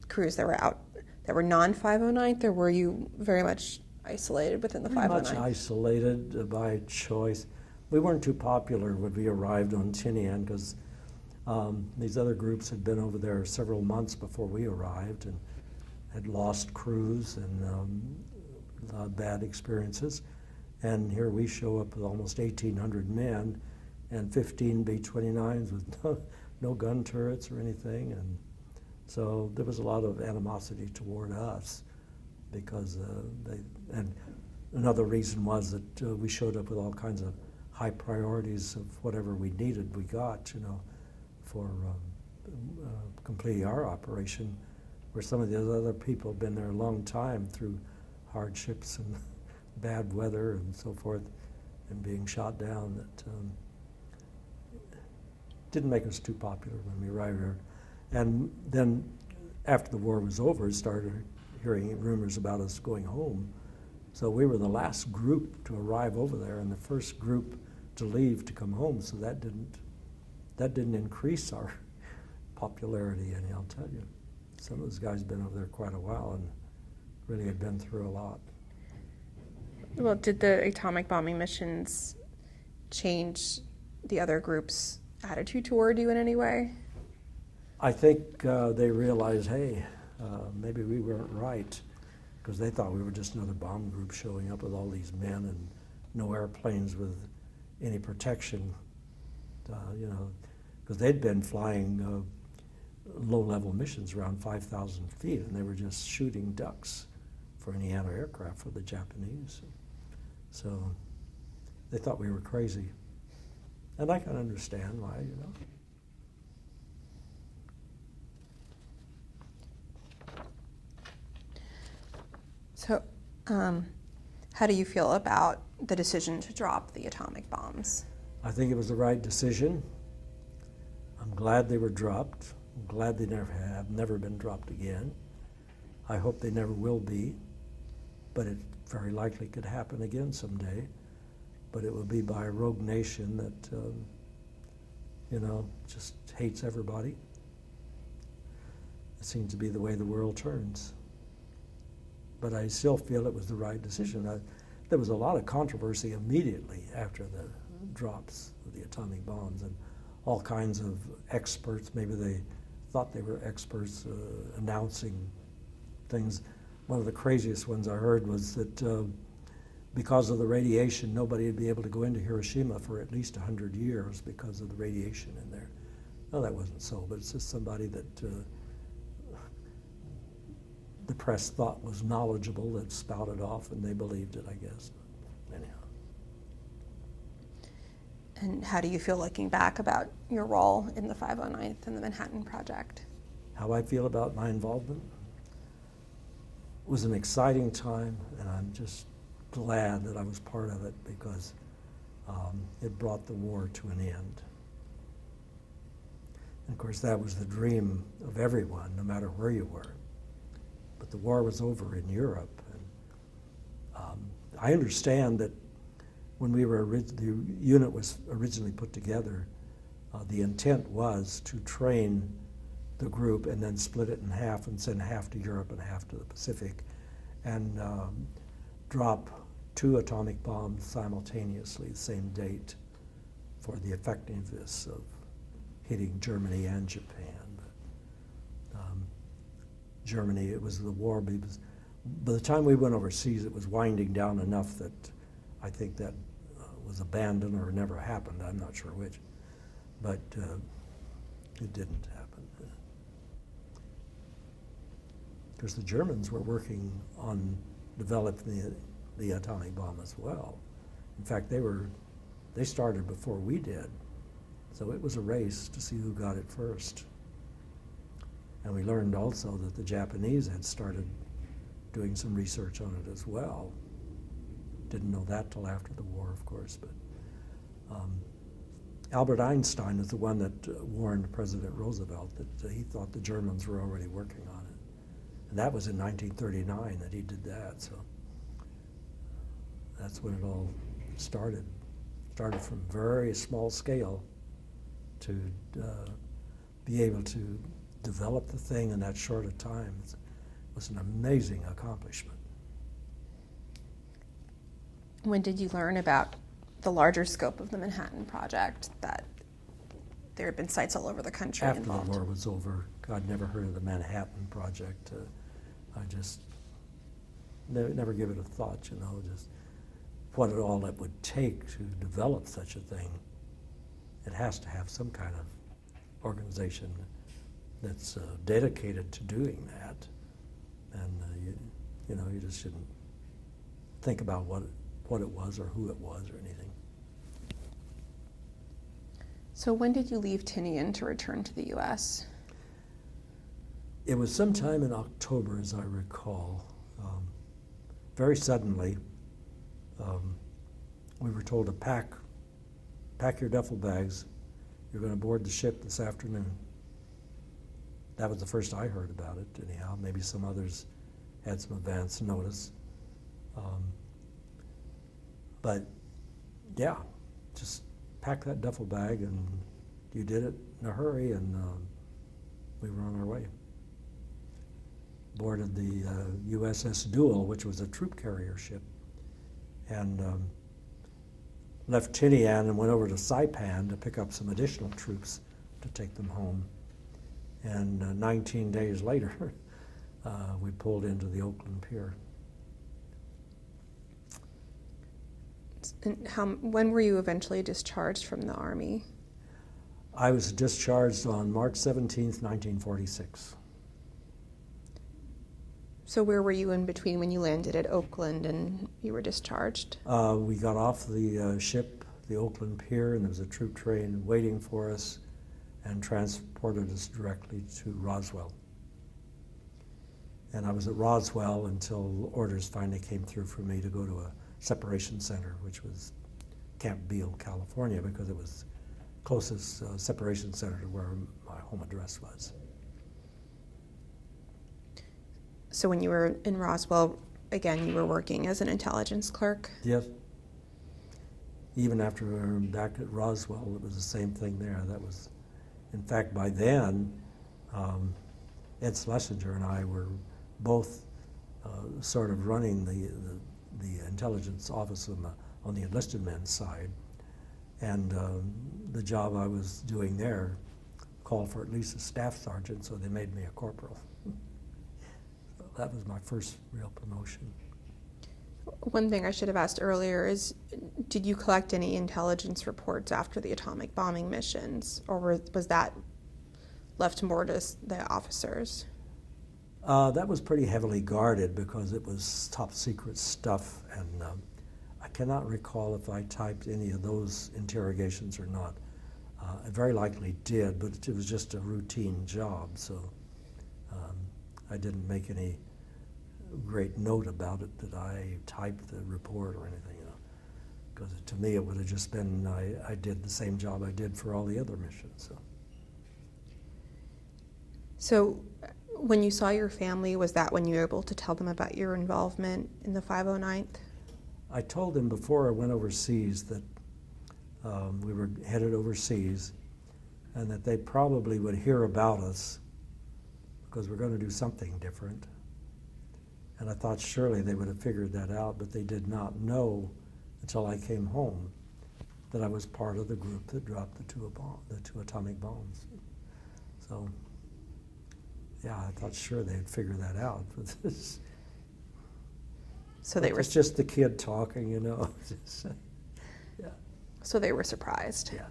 crews that were out, that were non-509th, or were you very much isolated within the 509th? Very much isolated by choice. We weren't too popular when we arrived on Tinian because these other groups had been over there several months before we arrived and had lost crews and bad experiences. And here we show up with almost 1,800 men and 15 B-29s with no gun turrets or anything. And so there was a lot of animosity toward us because and another reason was that we showed up with all kinds of high priorities of whatever we needed, we got, you know, for completing our operation, where some of the other people have been there a long time through hardships and bad weather and so forth, and being shot down, that didn't make us too popular when we arrived here. And then after the war was over, started hearing rumors about us going home. So we were the last group to arrive over there and the first group to leave to come home, so that didn't increase our popularity any, I'll tell you. Some of those guys have been over there quite a while and really had been through a lot. Well, did the atomic bombing missions change the other group's attitude toward you in any way? I think they realized, hey, maybe we weren't right, because they thought we were just another bomb group showing up with all these men and no airplanes with any protection, because they'd been flying low-level missions around 5,000 feet, and they were just shooting ducks for any anti-aircraft for the Japanese. So they thought we were crazy. And I can understand why, So, how do you feel about the decision to drop the atomic bombs? I think it was the right decision. I'm glad they were dropped. I'm glad they have never been dropped again. I hope they never will be, but it very likely could happen again someday. But it will be by a rogue nation that, just hates everybody. It seems to be the way the world turns. But I still feel it was the right decision. There was a lot of controversy immediately after the drops of the atomic bombs, and all kinds of experts, maybe they thought they were experts, announcing things. One of the craziest ones I heard was that because of the radiation, nobody would be able to go into Hiroshima for at least 100 years because of the radiation in there. No, that wasn't so, but it's just somebody that the press thought was knowledgeable that spouted off, and they believed it, I guess. Anyhow. And how do you feel looking back about your role in the 509th and the Manhattan Project? How I feel about my involvement? It was an exciting time, and I'm just glad that I was part of it because it brought the war to an end. And of course, that was the dream of everyone, no matter where you were. But the war was over in Europe. And I understand that when the unit was originally put together, the intent was to train the group and then split it in half and send half to Europe and half to the Pacific, and drop 2 atomic bombs simultaneously, the same date, for the effectiveness of hitting Germany and Japan. Germany, it was the war, because by the time we went overseas, it was winding down enough that I think that was abandoned or never happened. I'm not sure which, but it didn't happen. Because the Germans were working on developing the atomic bomb as well. In fact, they started before we did, so it was a race to see who got it first. And we learned also that the Japanese had started doing some research on it as well. Didn't know that till after the war, of course, but Albert Einstein is the one that warned President Roosevelt that he thought the Germans were already working on it. And that was in 1939 that he did that, so that's when it all started. Started from very small scale to be able to develop the thing in that short a time. It was an amazing accomplishment. When did you learn about the larger scope of the Manhattan Project, that there had been sites all over the country After involved? the war was over, I'd never heard of the Manhattan Project. I just never give it a thought, just what all it would take to develop such a thing. It has to have some kind of organization that's dedicated to doing that, and you just shouldn't think about what it was or who it was or anything. So when did you leave Tinian to return to the U.S.? It was sometime in October, as I recall. Very suddenly, we were told to pack your duffel bags. You're going to board the ship this afternoon. That was the first I heard about it, anyhow. Maybe some others had some advance notice. But yeah, just pack that duffel bag, and you did it in a hurry, and we were on our way. Boarded the USS Duel, which was a troop carrier ship, and left Tinian and went over to Saipan to pick up some additional troops to take them home. And 19 days later, we pulled into the Oakland Pier. And when were you eventually discharged from the Army? I was discharged on March 17th, 1946. So where were you in between when you landed at Oakland and you were discharged? We got off the ship, the Oakland Pier, and there was a troop train waiting for us and transported us directly to Roswell. And I was at Roswell until orders finally came through for me to go to a separation center, which was Camp Beale, California, because it was closest separation center to where my home address was. So when you were in Roswell, again, you were working as an intelligence clerk? Yes. Even after we were back at Roswell, it was the same thing there. That was, in fact, by then, Ed Schlesinger and I were both sort of running the intelligence office on the enlisted men's side. And the job I was doing there called for at least a staff sergeant, so they made me a corporal. So that was my first real promotion. One thing I should have asked earlier is, did you collect any intelligence reports after the atomic bombing missions, or was that left more to the officers? That was pretty heavily guarded because it was top secret stuff, and I cannot recall if I typed any of those interrogations or not. I very likely did, but it was just a routine job, so I didn't make any great note about it that I typed the report or anything, because to me it would have just been I did the same job I did for all the other missions. So when you saw your family, was that when you were able to tell them about your involvement in the 509th? I told them before I went overseas that we were headed overseas and that they probably would hear about us because we're going to do something different. And I thought surely they would have figured that out, but they did not know until I came home that I was part of the group that dropped the two atomic bombs. So, yeah, I thought sure they'd figure that out. So they were. It's just the kid talking, Yeah. So they were surprised. Yeah.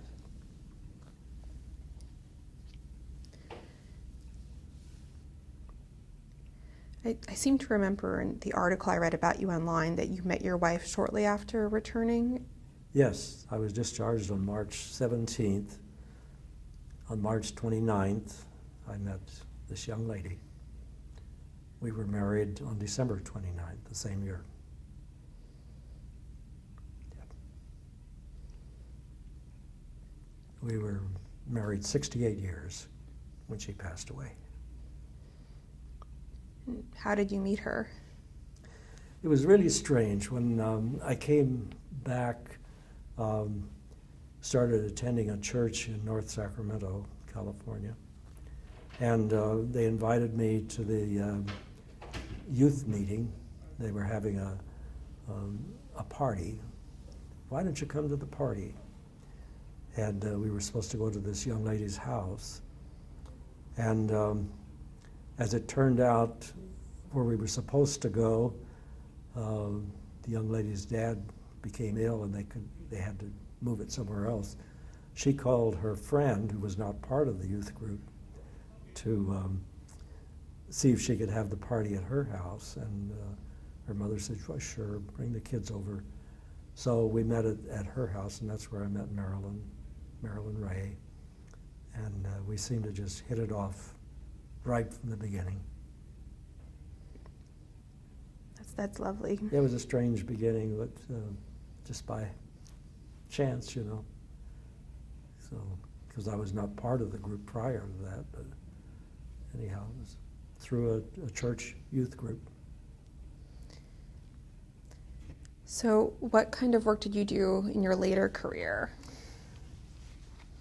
I seem to remember in the article I read about you online that you met your wife shortly after returning. Yes, I was discharged on March 17th. On March 29th, I met this young lady. We were married on December 29th, the same year. Yep. We were married 68 years when she passed away. How did you meet her? It was really strange. When I came back, started attending a church in North Sacramento, California, and they invited me to the youth meeting. They were having a party. Why don't you come to the party? And we were supposed to go to this young lady's house. And as it turned out, where we were supposed to go, the young lady's dad became ill and they had to move it somewhere else. She called her friend, who was not part of the youth group, to see if she could have the party at her house. And her mother said, well, sure, bring the kids over. So we met at her house, and that's where I met Marilyn Ray. And we seemed to just hit it off right from the beginning. That's lovely. It was a strange beginning, but just by chance, So, because I was not part of the group prior to that, but anyhow, it was through a church youth group. So what kind of work did you do in your later career?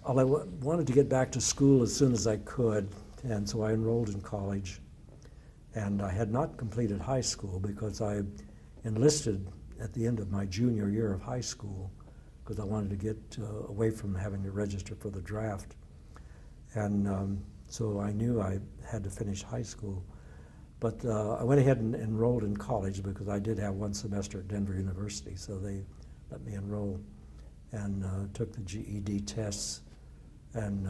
Well, I wanted to get back to school as soon as I could, and so I enrolled in college. And I had not completed high school because I enlisted at the end of my junior year of high school because I wanted to get away from having to register for the draft. And so I knew I had to finish high school. But I went ahead and enrolled in college because I did have one semester at Denver University, so they let me enroll, and took the GED tests and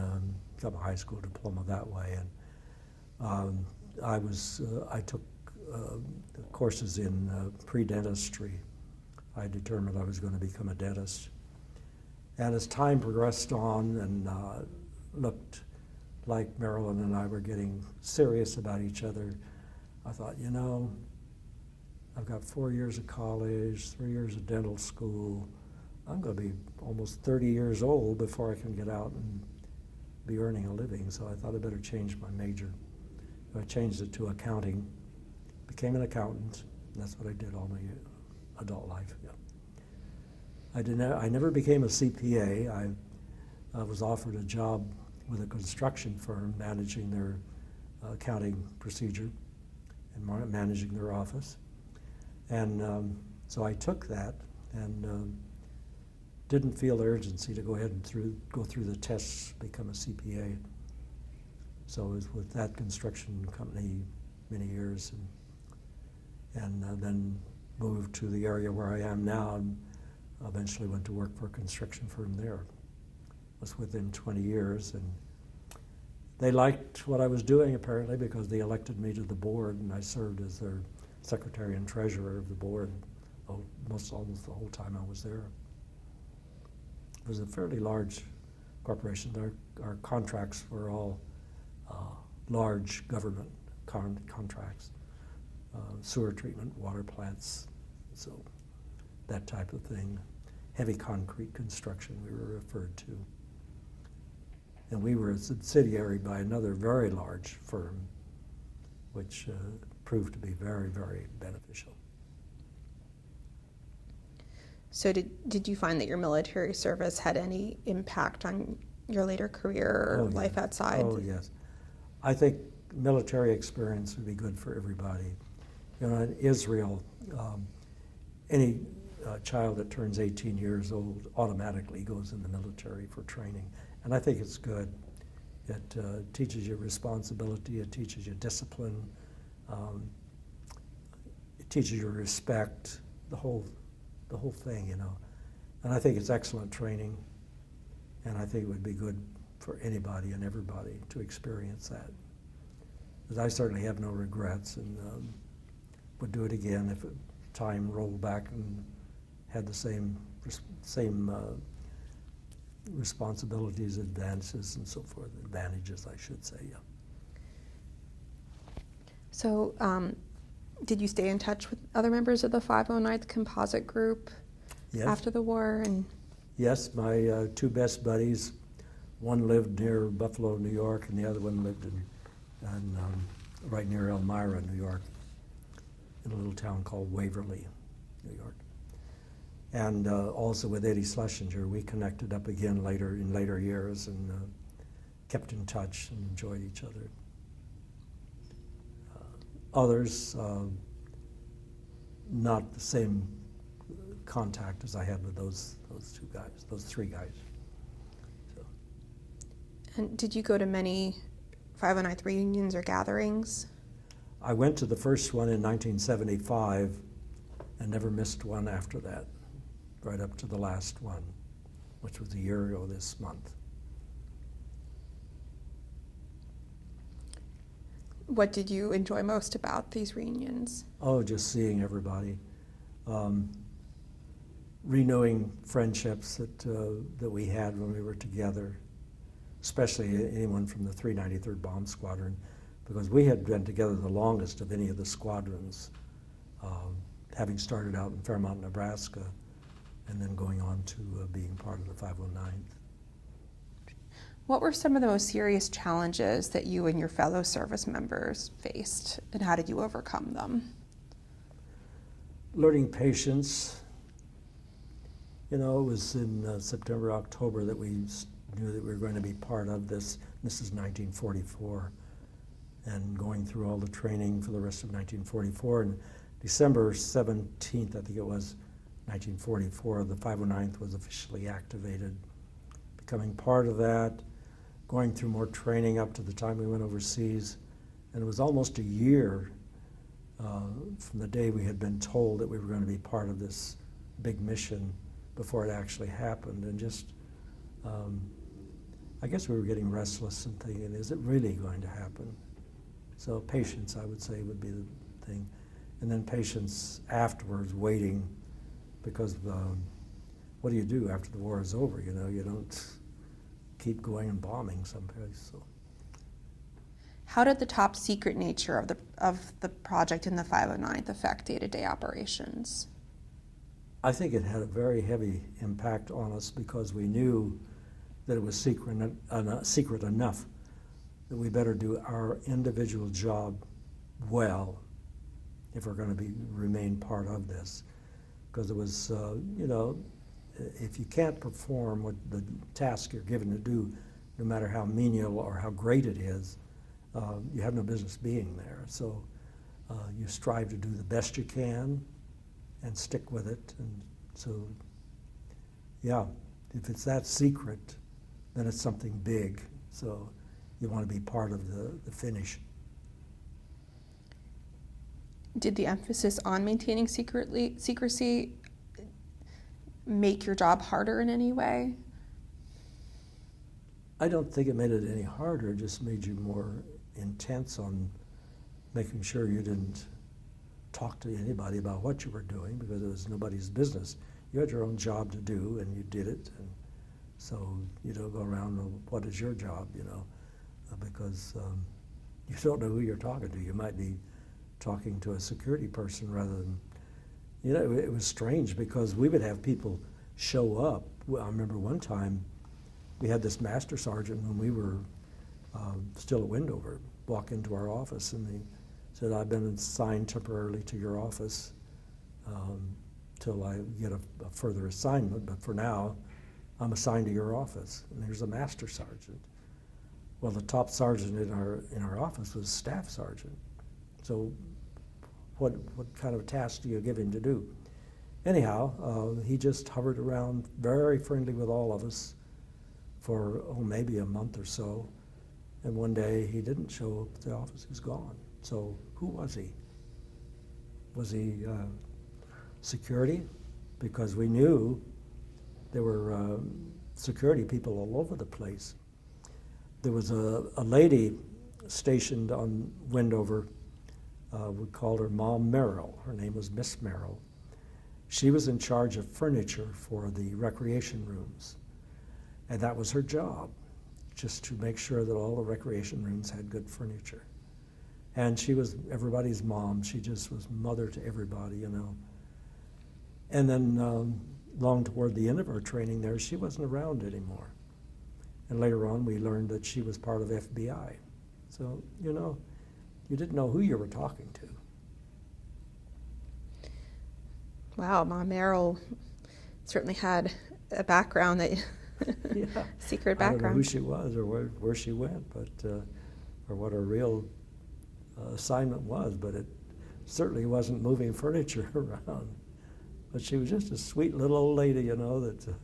got my high school diploma that way. And I took courses in pre-dentistry. I determined I was going to become a dentist. And as time progressed on and looked like Marilyn and I were getting serious about each other, I thought, you know, I've got 4 years of college, 3 years of dental school. I'm going to be almost 30 years old before I can get out and be earning a living. So I thought I better change my major. I changed it to accounting, became an accountant, and that's what I did all my adult life. Yeah. I never became a CPA. I was offered a job with a construction firm managing their accounting procedure and managing their office. And so I took that and didn't feel the urgency to go ahead and go through the tests, become a CPA. So I was with that construction company many years and then moved to the area where I am now and eventually went to work for a construction firm there. Was within 20 years, and they liked what I was doing apparently because they elected me to the board, and I served as their secretary and treasurer of the board almost the whole time I was there. It was a fairly large corporation. Our contracts were all large government contracts, sewer treatment, water plants, so that type of thing. Heavy concrete construction we were referred to. And we were a subsidiary by another very large firm, which proved to be very, very beneficial. So did you find that your military service had any impact on your later career or life outside? Oh, yes. I think military experience would be good for everybody. You know, in Israel, any child that turns 18 years old automatically goes in the military for training. And I think it's good. It teaches you responsibility, it teaches you discipline, it teaches you respect, the whole thing, you know. And I think it's excellent training, and I think it would be good for anybody and everybody to experience that. Because I certainly have no regrets and would do it again if time rolled back and had the same responsibilities, advances, and so forth. Advantages, I should say, yeah. So, did you stay in touch with other members of the 509th Composite Group after the war? Yes, my two best buddies, one lived near Buffalo, New York, and the other one lived in right near Elmira, New York, in a little town called Waverly, New York. And also with Eddie Schlesinger, we connected up again in later years and kept in touch and enjoyed each other. Others, not the same contact as I had with those three guys. So. And did you go to many 509th reunions or gatherings? I went to the first one in 1975 and never missed one after that, right up to the last one, which was a year ago this month. What did you enjoy most about these reunions? Oh, just seeing everybody. Renewing friendships that we had when we were together, especially anyone from the 393rd Bomb Squadron, because we had been together the longest of any of the squadrons, having started out in Fairmont, Nebraska, and then going on to being part of the 509th. What were some of the most serious challenges that you and your fellow service members faced, and how did you overcome them? Learning patience. You know, it was in September, October that we knew that we were going to be part of this. This is 1944, and going through all the training for the rest of 1944. And December 17th, I think it was, 1944, the 509th was officially activated. Becoming part of that, going through more training up to the time we went overseas. And it was almost a year from the day we had been told that we were going to be part of this big mission before it actually happened, and just, I guess we were getting restless and thinking, is it really going to happen? So patience, I would say, would be the thing. And then patience afterwards, waiting, because what do you do after the war is over? You know, you don't keep going and bombing someplace. So. How did the top secret nature of the project in the 509th affect day-to-day operations? I think it had a very heavy impact on us because we knew that it was secret enough that we better do our individual job well if we're going to remain part of this. Because it was, you know, if you can't perform what the task you're given to do, no matter how menial or how great it is, you have no business being there. So you strive to do the best you can and stick with it. And so, yeah, if it's that secret, then it's something big. So you want to be part of the finish. Did the emphasis on maintaining secrecy make your job harder in any way? I don't think it made it any harder. It just made you more intense on making sure you didn't talk to anybody about what you were doing, because it was nobody's business. You had your own job to do, and you did it. And so you don't go around, what is your job, you know, because you don't know who you're talking to. You might be talking to a security person rather than, you know, it was strange because we would have people show up. Well, I remember one time we had this master sergeant when we were still at Wendover walk into our office, and he said, I've been assigned temporarily to your office till I get a further assignment, but for now I'm assigned to your office. And there's a master sergeant. Well, the top sergeant in our office was staff sergeant. So what kind of task do you give him to do? Anyhow, he just hovered around, very friendly with all of us for, maybe a month or so. And one day he didn't show up at the office, he was gone. So who was he? Was he security? Because we knew there were security people all over the place. There was a lady stationed on Wendover. We called her Mom Merrill. Her name was Miss Merrill. She was in charge of furniture for the recreation rooms. And that was her job, just to make sure that all the recreation rooms had good furniture. And she was everybody's mom. She just was mother to everybody, you know. And then long toward the end of her training there, she wasn't around anymore. And later on, we learned that she was part of FBI. So, you know, you didn't know who you were talking to. Wow, Mom Merrill certainly had a background that Yeah. secret I don't know background. who she was or where she went, but or what her real assignment was, but it certainly wasn't moving furniture around. But she was just a sweet little old lady, you know, that's a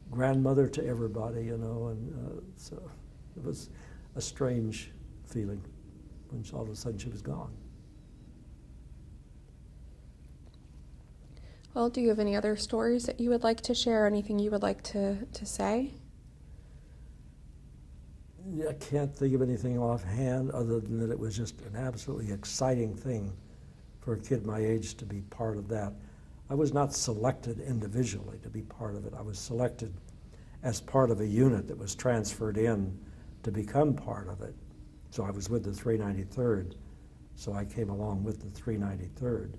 grandmother to everybody, you know, and so it was a strange feeling when all of a sudden she was gone. Well, do you have any other stories that you would like to share? Anything you would like to say? I can't think of anything offhand other than that it was just an absolutely exciting thing for a kid my age to be part of that. I was not selected individually to be part of it. I was selected as part of a unit that was transferred in to become part of it. So I was with the 393rd, so I came along with the 393rd.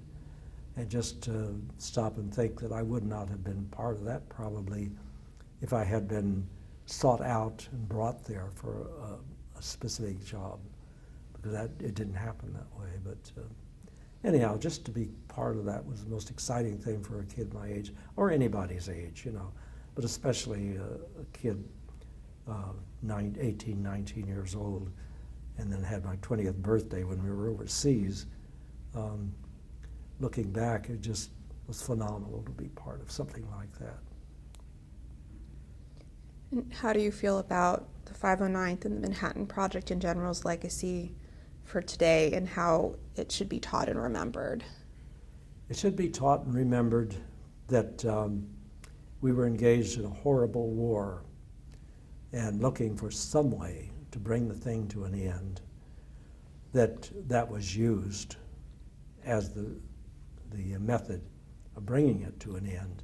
And just to stop and think that I would not have been part of that probably if I had been sought out and brought there for a specific job, because it didn't happen that way. But anyhow, just to be part of that was the most exciting thing for a kid my age, or anybody's age, you know, but especially a kid 18, 19 years old, and then had my 20th birthday when we were overseas. Looking back, it just was phenomenal to be part of something like that. And how do you feel about the 509th and the Manhattan Project in general's legacy for today and how it should be taught and remembered? It should be taught and remembered that we were engaged in a horrible war and looking for some way to bring the thing to an end, that was used as the method of bringing it to an end.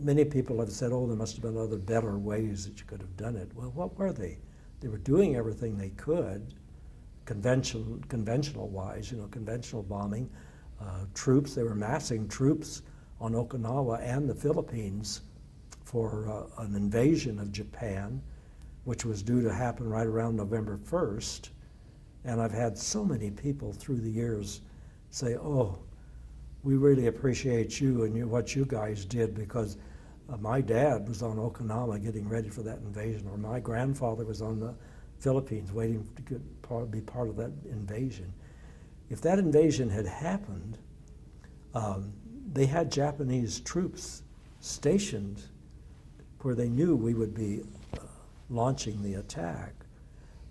Many people have said, oh, there must have been other better ways that you could have done it. Well, what were they? They were doing everything they could, conventional-wise, conventional bombing, troops. They were massing troops on Okinawa and the Philippines for an invasion of Japan, which was due to happen right around November 1st. And I've had so many people through the years say, oh, we really appreciate you and what you guys did, because my dad was on Okinawa getting ready for that invasion, or my grandfather was on the Philippines waiting to be part of that invasion. If that invasion had happened, they had Japanese troops stationed where they knew we would be launching the attack.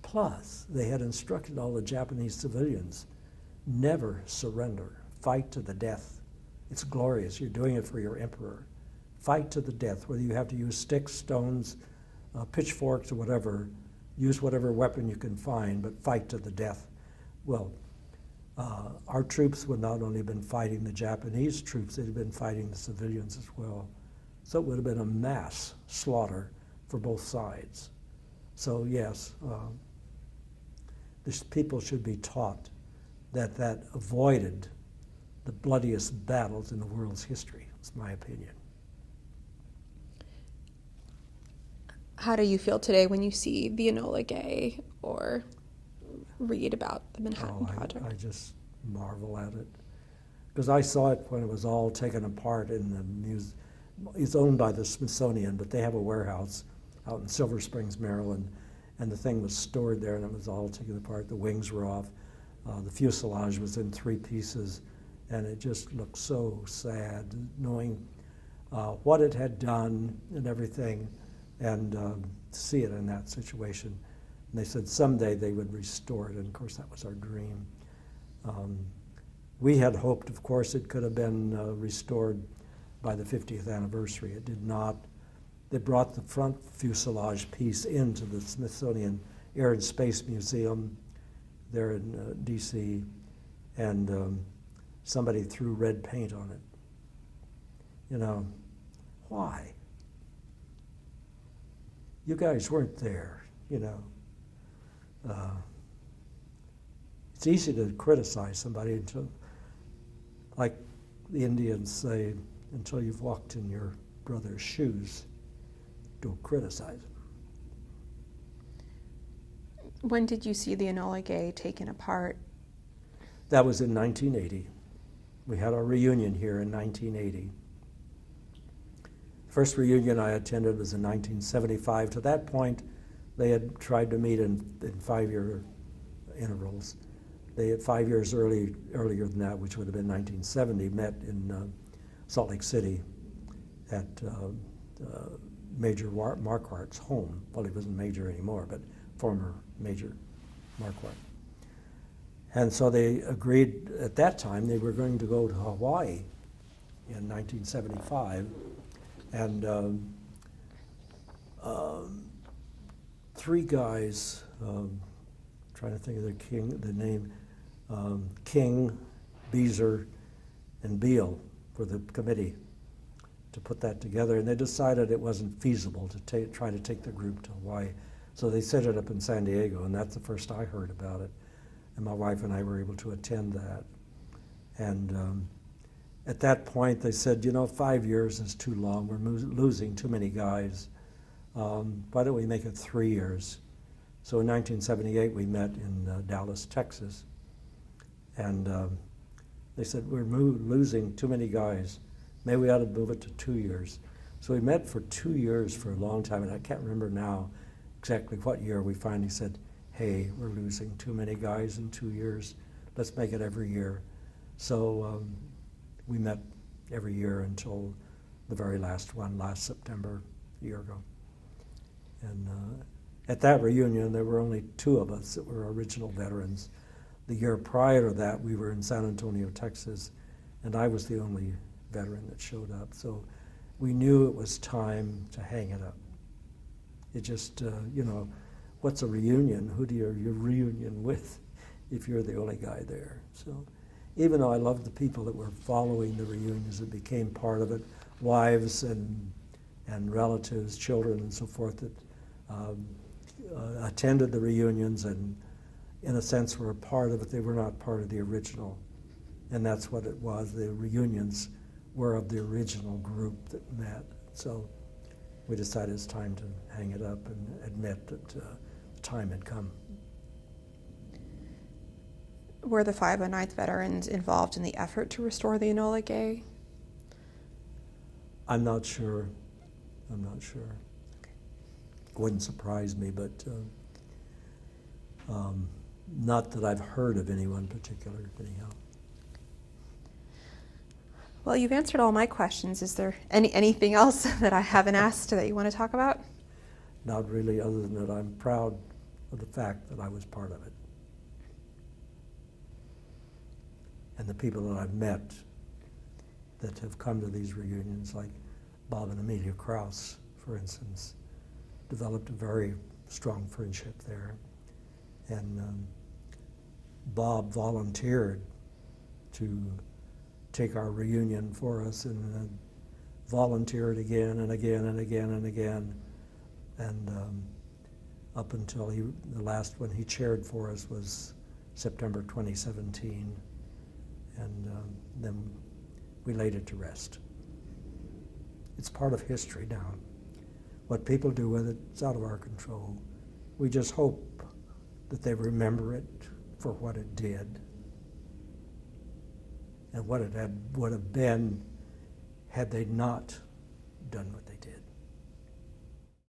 Plus, they had instructed all the Japanese civilians, never surrender, fight to the death. It's glorious, you're doing it for your emperor. Fight to the death, whether you have to use sticks, stones, pitchforks, or whatever, use whatever weapon you can find, but fight to the death. Well, our troops would not only have been fighting the Japanese troops, they'd have been fighting the civilians as well. So it would have been a mass slaughter for both sides. So yes, people should be taught that avoided the bloodiest battles in the world's history. It's my opinion. How do you feel today when you see the Enola Gay or read about the Manhattan Project? I just marvel at it. Because I saw it when it was all taken apart in the museum. It's owned by the Smithsonian, but they have a warehouse out in Silver Springs, Maryland, and the thing was stored there and it was all taken apart. The wings were off. The fuselage was in 3 pieces, and it just looked so sad knowing what it had done and everything, and to see it in that situation. And they said someday they would restore it, and of course that was our dream. We had hoped, of course, it could have been restored by the 50th anniversary. It did not. They brought the front fuselage piece into the Smithsonian Air and Space Museum there in D.C., and somebody threw red paint on it. Why? You guys weren't there, It's easy to criticize somebody until, like the Indians say, until you've walked in your brother's shoes, don't criticize him. When did you see the Enola Gay taken apart? That was in 1980. We had our reunion here in 1980. First reunion I attended was in 1975. To that point, they had tried to meet in 5-year intervals. They had 5 years earlier than that, which would have been 1970, met in Salt Lake City at Major Marquardt's home. Well, he wasn't Major anymore, but former Major Marquardt. And so they agreed at that time they were going to go to Hawaii in 1975. And 3 guys, trying to think of the name, King, Beezer, and Beale for the committee to put that together. And they decided it wasn't feasible to try to take the group to Hawaii. So they set it up in San Diego, and that's the first I heard about it. And my wife and I were able to attend that. And at that point, they said, 5 years is too long. We're losing too many guys. Why don't we make it 3 years? So in 1978, we met in Dallas, Texas. And they said, we're losing too many guys. Maybe we ought to move it to 2 years. So we met for 2 years for a long time, and I can't remember now exactly what year we finally said, hey, we're losing too many guys in 2 years. Let's make it every year. So we met every year until the very last one, last September, a year ago. And at that reunion, there were only 2 of us that were original veterans. The year prior to that, we were in San Antonio, Texas, and I was the only veteran that showed up. So we knew it was time to hang it up. It just, what's a reunion? Who do you reunion with if you're the only guy there? So even though I loved the people that were following the reunions that became part of it, wives and relatives, children and so forth that attended the reunions and in a sense were a part of it, they were not part of the original. And that's what it was. The reunions were of the original group that met. So we decided it's time to hang it up and admit that the time had come. Were the 509th veterans involved in the effort to restore the Enola Gay? I'm not sure. Okay. Wouldn't surprise me, but not that I've heard of anyone particular, anyhow. Well, you've answered all my questions. Is there anything else that I haven't asked that you want to talk about? Not really, other than that I'm proud of the fact that I was part of it. And the people that I've met that have come to these reunions, like Bob and Amelia Krause, for instance, developed a very strong friendship there. And Bob volunteered to take our reunion for us and volunteered again and again and again and again. And up until the last one he chaired for us was September 2017. And then we laid it to rest. It's part of history now. What people do with it, it's out of our control. We just hope that they remember it for what it did and what it would have been had they not done what they